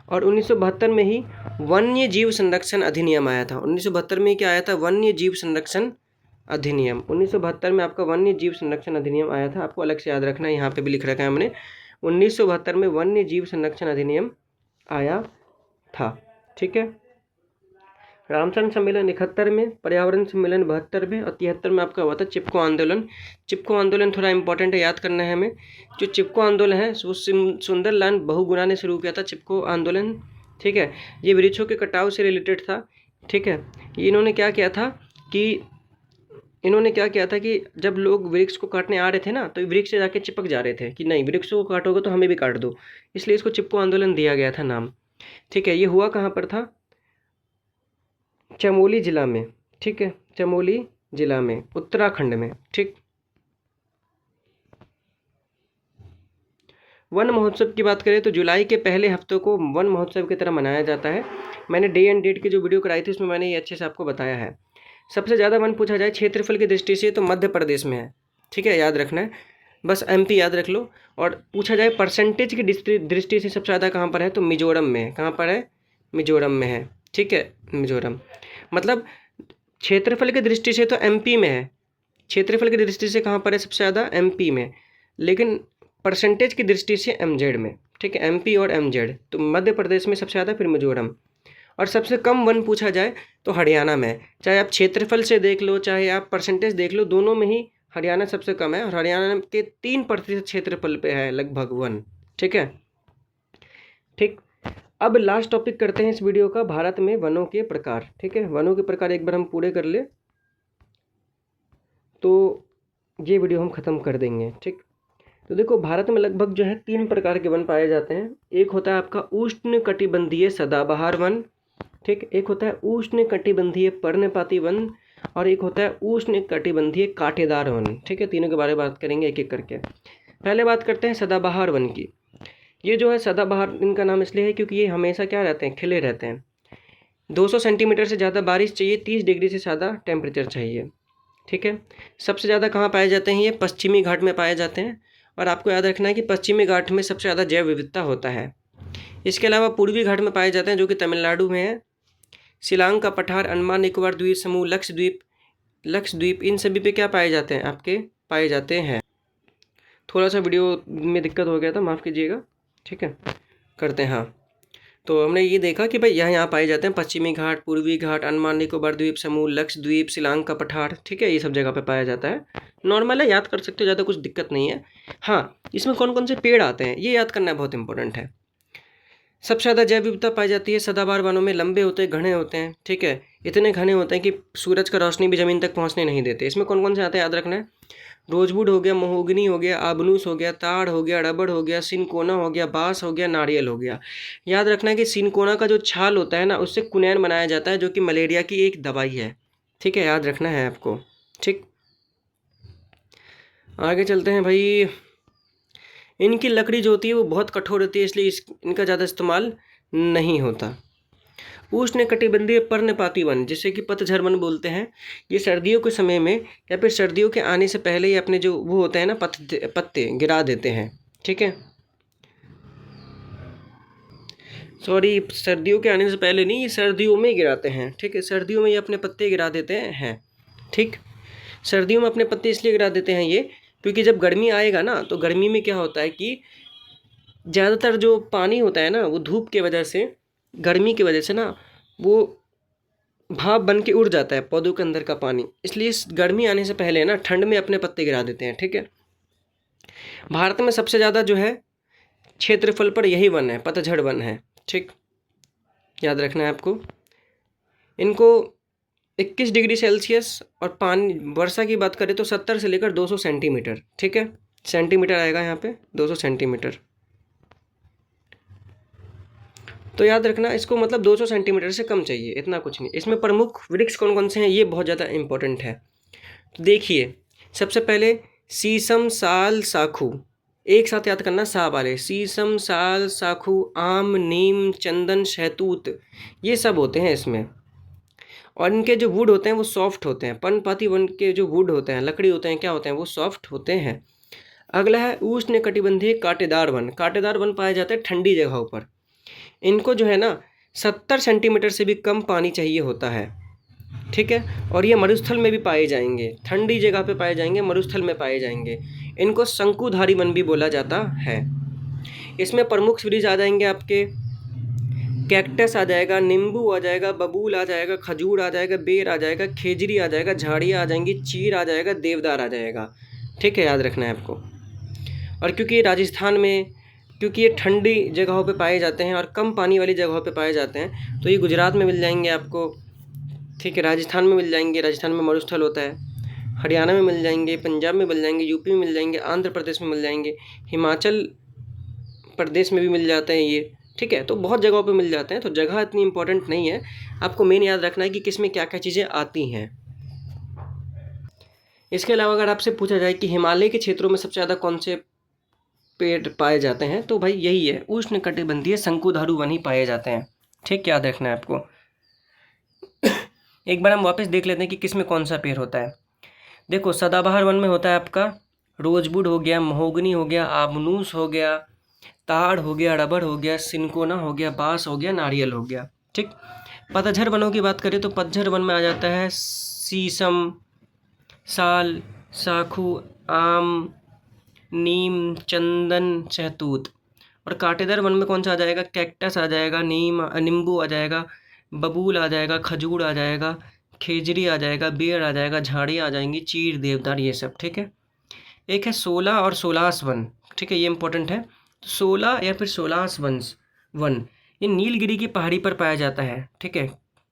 और 1972 में ही वन्य जीव संरक्षण अधिनियम आया था। 1972 में क्या आया था? वन्य जीव संरक्षण अधिनियम। 1972 में आपका वन्य जीव संरक्षण अधिनियम आया था। आपको अलग से याद रखना है, यहाँ पे भी लिख रखा है हमने, 1972 में वन्य जीव संरक्षण अधिनियम आया था, ठीक है। रामसर सम्मेलन 71 में, पर्यावरण सम्मेलन 72 में, और 73 में आपका हुआ था चिपको आंदोलन। चिपको आंदोलन थोड़ा इंपॉर्टेंट है, याद करना है हमें। जो चिपको आंदोलन है वो सुंदरलाल बहुगुणा ने शुरू किया था, चिपको आंदोलन, ठीक है। ये वृक्षों के कटाव से रिलेटेड था, ठीक है। इन्होंने क्या किया था कि जब लोग वृक्ष को काटने आ रहे थे ना, तो वृक्ष से जाके चिपक जा रहे थे कि नहीं, वृक्षों को काटोगे तो हमें भी काट दो, इसलिए इसको चिपको आंदोलन दिया गया था नाम, ठीक है। ये हुआ कहाँ पर था? चमोली जिला में, ठीक है, चमोली जिला में, उत्तराखंड में, ठीक। वन महोत्सव की बात करें तो जुलाई के पहले हफ्तों को वन महोत्सव की तरह मनाया जाता है। मैंने डे एंड डेट की जो वीडियो कराई थी उसमें मैंने ये अच्छे से आपको बताया है। सबसे ज़्यादा वन पूछा जाए क्षेत्रफल की दृष्टि से तो मध्य प्रदेश में है, ठीक है, याद रखना है, बस एमपी याद रख लो। और पूछा जाए परसेंटेज की दृष्टि से सबसे ज़्यादा कहाँ पर है तो मिजोरम में है। कहाँ पर है? मिजोरम में है, ठीक है, मिजोरम। मतलब क्षेत्रफल की दृष्टि से तो एमपी में है, क्षेत्रफल की दृष्टि से कहाँ पर है सबसे ज़्यादा? एमपी में, लेकिन परसेंटेज की दृष्टि से एमजेड में, ठीक है, एमपी और एमजेड। तो मध्य प्रदेश में सबसे ज़्यादा, फिर मिजोरम। और सबसे कम वन पूछा जाए तो हरियाणा में। चाहे आप क्षेत्रफल से देख लो, चाहे आप परसेंटेज देख लो, दोनों में ही हरियाणा सबसे कम है, और हरियाणा के 3% क्षेत्रफल पे है लगभग वन, ठीक है, ठीक। अब लास्ट टॉपिक करते हैं इस वीडियो का, भारत में वनों के प्रकार, ठीक है। वनों के प्रकार एक बार हम पूरे कर ले तो ये वीडियो हम ख़त्म कर देंगे, ठीक। तो देखो, भारत में लगभग जो है 3 प्रकार के वन पाए जाते हैं। एक होता है आपका उष्ण कटिबंधीय सदाबहार वन, ठीक। एक होता है उष्ण कटिबंधीय पर्णपाती वन, और एक होता है उष्ण कटिबंधीय कांटेदार वन, ठीक है। तीनों के बारे में बात करेंगे एक एक करके। पहले बात करते हैं सदाबहार वन की। ये जो है सदाबहार, इनका नाम इसलिए है क्योंकि ये हमेशा क्या रहते हैं? खिले रहते हैं। 200 सेंटीमीटर से ज़्यादा बारिश चाहिए, 30 डिग्री से ज़्यादा टेम्परेचर चाहिए, ठीक है। सबसे ज़्यादा कहाँ पाए जाते हैं? ये पश्चिमी घाट में पाए जाते हैं। और आपको याद रखना है कि पश्चिमी घाट में सबसे ज़्यादा जैव विविधता होता है। इसके अलावा पूर्वी घाट में पाए जाते हैं, जो कि तमिलनाडु में है। शिलांग का पठार, अंडमान निकोबार द्वीप समूह, लक्षद्वीप, इन सभी पे क्या पाए जाते हैं? आपके पाए जाते हैं। थोड़ा सा वीडियो में दिक्कत हो गया था, माफ़ कीजिएगा, ठीक है, करते हैं। हाँ, तो हमने ये देखा कि भाई यहाँ पाए जाते हैं पश्चिमी घाट, पूर्वी घाट, अंडमान निकोबार द्वीप समूह, लक्षद्वीप, शिलांग का पठार, ठीक है, ये सब जगह पे पाया जाता है। नॉर्मल है, याद कर सकते हो, ज़्यादा कुछ दिक्कत नहीं है। हाँ, इसमें कौन कौन से पेड़ आते हैं ये याद करना बहुत इंपॉर्टेंट है। सबसे ज़्यादा जैव विविधता पाई जाती है सदाबहार वनों में। लंबे होते हैं, घने होते हैं, ठीक है, इतने घने होते हैं कि सूरज का रोशनी भी ज़मीन तक पहुँचने नहीं देते। इसमें कौन कौन से आते हैं याद रखना है। रोजवुड हो गया, महोगनी हो गया, आबनूस हो गया, ताड़ हो गया, रबड़ हो गया, सिनकोना हो गया, बांस हो गया, नारियल हो गया। याद रखना है कि सिनकोना का जो छाल होता है ना, उससे कुनैन बनाया जाता है, जो कि मलेरिया की एक दवाई है, ठीक है, याद रखना है आपको, ठीक। आगे चलते हैं भाई। इनकी लकड़ी जो होती है वो बहुत कठोर होती है, इसलिए इनका ज़्यादा इस्तेमाल नहीं होता। उष्ण कटिबंधीय पर्णपाती वन, जिसे कि पतझड़ वन बोलते हैं, ये सर्दियों के समय में या फिर सर्दियों के आने से पहले ही अपने जो वो होते हैं ना पत्ते गिरा देते हैं, ठीक है। सॉरी, सर्दियों के आने से पहले नहीं, ये सर्दियों में ही गिराते हैं, ठीक है, सर्दियों में ये अपने पत्ते गिरा देते हैं, ठीक। सर्दियों में अपने पत्ते इसलिए गिरा देते हैं ये, क्योंकि जब गर्मी आएगा ना, तो गर्मी में क्या होता है कि ज़्यादातर जो पानी होता है ना, वो धूप की वजह से, गर्मी की वजह से ना, वो भाप बन के उड़ जाता है पौधों के अंदर का पानी, इसलिए इस गर्मी आने से पहले ना ठंड में अपने पत्ते गिरा देते हैं, ठीक है। भारत में सबसे ज़्यादा जो है क्षेत्रफल पर यही वन है, पतझड़ वन है, ठीक, याद रखना है आपको। इनको 21 डिग्री सेल्सियस, और पानी वर्षा की बात करें तो 70 से लेकर 200 सेंटीमीटर, ठीक है, सेंटीमीटर आएगा यहाँ पे 200 सेंटीमीटर। तो याद रखना इसको, मतलब 200 सेंटीमीटर से कम चाहिए, इतना कुछ नहीं। इसमें प्रमुख वृक्ष कौन कौन से हैं ये बहुत ज़्यादा इंपॉर्टेंट है। तो देखिए, सबसे पहले शीशम, साल, साखू, एक साथ याद करना, सा वाले, शीशम, साल, साखू, आम, नीम, चंदन, शहतूत, ये सब होते हैं इसमें। और इनके जो वुड होते हैं वो सॉफ्ट होते हैं। पर्णपाती वन के जो वुड होते हैं, लकड़ी होते हैं, क्या होते हैं, वो सॉफ्ट होते हैं। अगला है उष्णकटिबंधीय कांटेदार वन। कांटेदार वन पाए जाते हैं ठंडी जगहों पर। इनको जो है ना 70 सेंटीमीटर से भी कम पानी चाहिए होता है, ठीक है। और ये मरुस्थल में भी पाए जाएंगे, ठंडी जगह पे पाए जाएंगे, मरुस्थल में पाए जाएंगे। इनको शंकुधारी वन भी बोला जाता है। इसमें प्रमुख सीरीज आ जाएंगे आपके, कैक्टस आ जाएगा, नींबू आ जाएगा, बबूल आ जाएगा, खजूर आ जाएगा, बेर आ जाएगा, खेजरी आ जाएगा, झाड़ियाँ आ जाएंगी, चीर आ जाएगा, देवदार आ जाएगा, ठीक है, याद रखना है आपको। और क्योंकि ये राजस्थान में, क्योंकि ये ठंडी जगहों पे पाए जाते हैं और कम पानी वाली जगहों पे पाए जाते हैं, तो ये गुजरात में मिल जाएंगे आपको, ठीक है, राजस्थान में मिल जाएंगे, राजस्थान में मरुस्थल होता है, हरियाणा में मिल जाएंगे, पंजाब में मिल जाएंगे, यूपी में मिल जाएंगे, आंध्र प्रदेश में मिल जाएंगे, हिमाचल प्रदेश में भी मिल जाते हैं ये, ठीक है। तो बहुत जगहों पे मिल जाते हैं, तो जगह इतनी इंपॉर्टेंट नहीं है, आपको मेन याद रखना है कि किस में क्या क्या चीज़ें आती हैं। इसके अलावा अगर आपसे पूछा जाए कि हिमालय के क्षेत्रों में सबसे ज़्यादा कौन से पेड़ पाए जाते हैं, तो भाई यही है, उष्णकटिबंधीय शंकुधारू वन ही पाए जाते हैं, ठीक, याद रखना है आपको। एक बार हम वापस देख लेते हैं कि किस में कौन सा पेड़ होता है। देखो, सदाबहार वन में होता है आपका रोजवुड हो गया, महोगनी हो गया, आमनूस हो गया, ताड़ हो गया, रबर हो गया, सिनकोना हो गया, बांस हो गया, नारियल हो गया, ठीक। पतझड़ वनों की बात करें तो पतझड़ वन में आ जाता है शीशम, साल, साखू, आम, नीम, चंदन, शहतूत। और कांटेदार वन में कौन सा आ जाएगा, कैक्टस आ जाएगा, नींबू आ जाएगा, बबूल आ जाएगा, खजूर आ जाएगा, खेजरी आ जाएगा, बेर आ जाएगा, झाड़ी आ जाएंगी, चीर, देवदार, ये सब, ठीक है। एक है 16 और 16 वन, ठीक है, ये इंपॉर्टेंट है। 16 या फिर 16 वन, ये नीलगिरी की पहाड़ी पर पाया जाता है, ठीक है।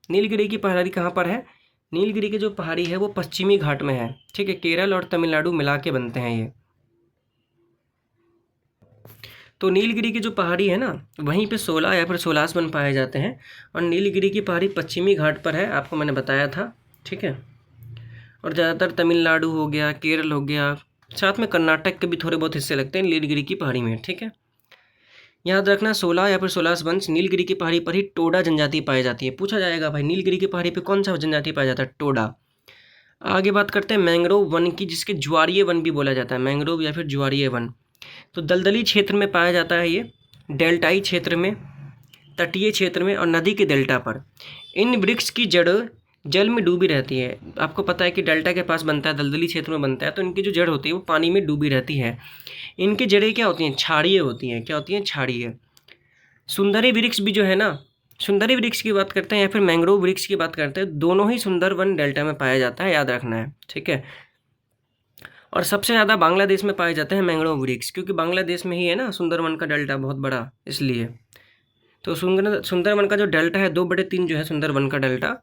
नीलगिरी की पहाड़ी कहाँ पर है, नीलगिरी की जो पहाड़ी है वो पश्चिमी घाट में है, ठीक है, केरल और तमिलनाडु मिला के बनते हैं ये। तो नीलगिरी की जो पहाड़ी है ना, वहीं पे 16 या फिर 16 वन पाए जाते हैं। और नीलगिरी की पहाड़ी पश्चिमी घाट पर है, आपको मैंने बताया था, ठीक है। और ज़्यादातर तमिलनाडु हो गया, केरल हो गया, साथ में कर्नाटक के भी थोड़े बहुत हिस्से लगते हैं नीलगिरी की पहाड़ी में, ठीक है। याद रखना 16 या फिर 16 वंश नीलगिरी की पहाड़ी पर ही टोडा जनजाति पाई जाती है। पूछा जाएगा भाई नीलगिरी की पहाड़ी पे कौन सा जनजाति पाया जाता है, टोडा। आगे बात करते हैं मैंग्रोव वन की, जिसके ज्वारीय वन भी बोला जाता है, मैंग्रोव या फिर ज्वारीय वन। तो दलदली क्षेत्र में पाया जाता है ये, डेल्टाई क्षेत्र में, तटीय क्षेत्र में और नदी के डेल्टा पर। इन वृक्ष की जड़ जल में डूबी रहती है। आपको पता है कि डेल्टा के पास बनता है, दलदली क्षेत्र में बनता है, तो इनकी जो जड़ होती है वो पानी में डूबी रहती है। इनकी जड़ें क्या होती हैं, क्षारीय होती हैं। क्या होती हैं, क्षारीय। सुंदरी वृक्ष भी जो है ना, सुंदरी वृक्ष की बात करते हैं या फिर मैंग्रोव वृक्ष की बात करते हैं, दोनों ही सुंदरवन डेल्टा में पाया जाता है, याद रखना है, ठीक है। और सबसे ज़्यादा बांग्लादेश में पाए जाते हैं मैंग्रोव वृक्ष, क्योंकि बांग्लादेश में ही है ना सुंदरवन का डेल्टा बहुत बड़ा, इसलिए। तो सुंदरवन का जो डेल्टा है 2/3 जो है सुंदरवन का डेल्टा,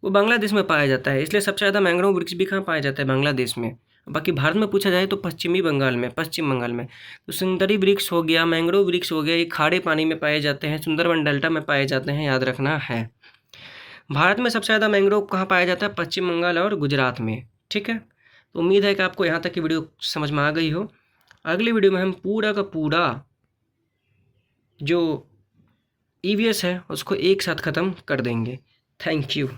वो बांग्लादेश में पाया जाता है, इसलिए सबसे ज़्यादा मैंग्रोव वृक्ष भी कहाँ पाया जाता है, बांग्लादेश में। बाकी भारत में पूछा जाए तो पश्चिम बंगाल में। तो सुंदरी वृक्ष हो गया, मैंग्रोव वृक्ष हो गया, ये खारे पानी में पाए जाते हैं, सुंदरवन डेल्टा में पाए जाते हैं, याद रखना है। भारत में सबसे ज़्यादा मैंग्रोव कहाँ पाया जाता है, पश्चिम बंगाल और गुजरात में, ठीक है। तो उम्मीद है कि आपको यहाँ तक की वीडियो समझ में आ गई हो। अगली वीडियो में हम पूरा का पूरा जो EVS है उसको एक साथ ख़त्म कर देंगे। Thank you.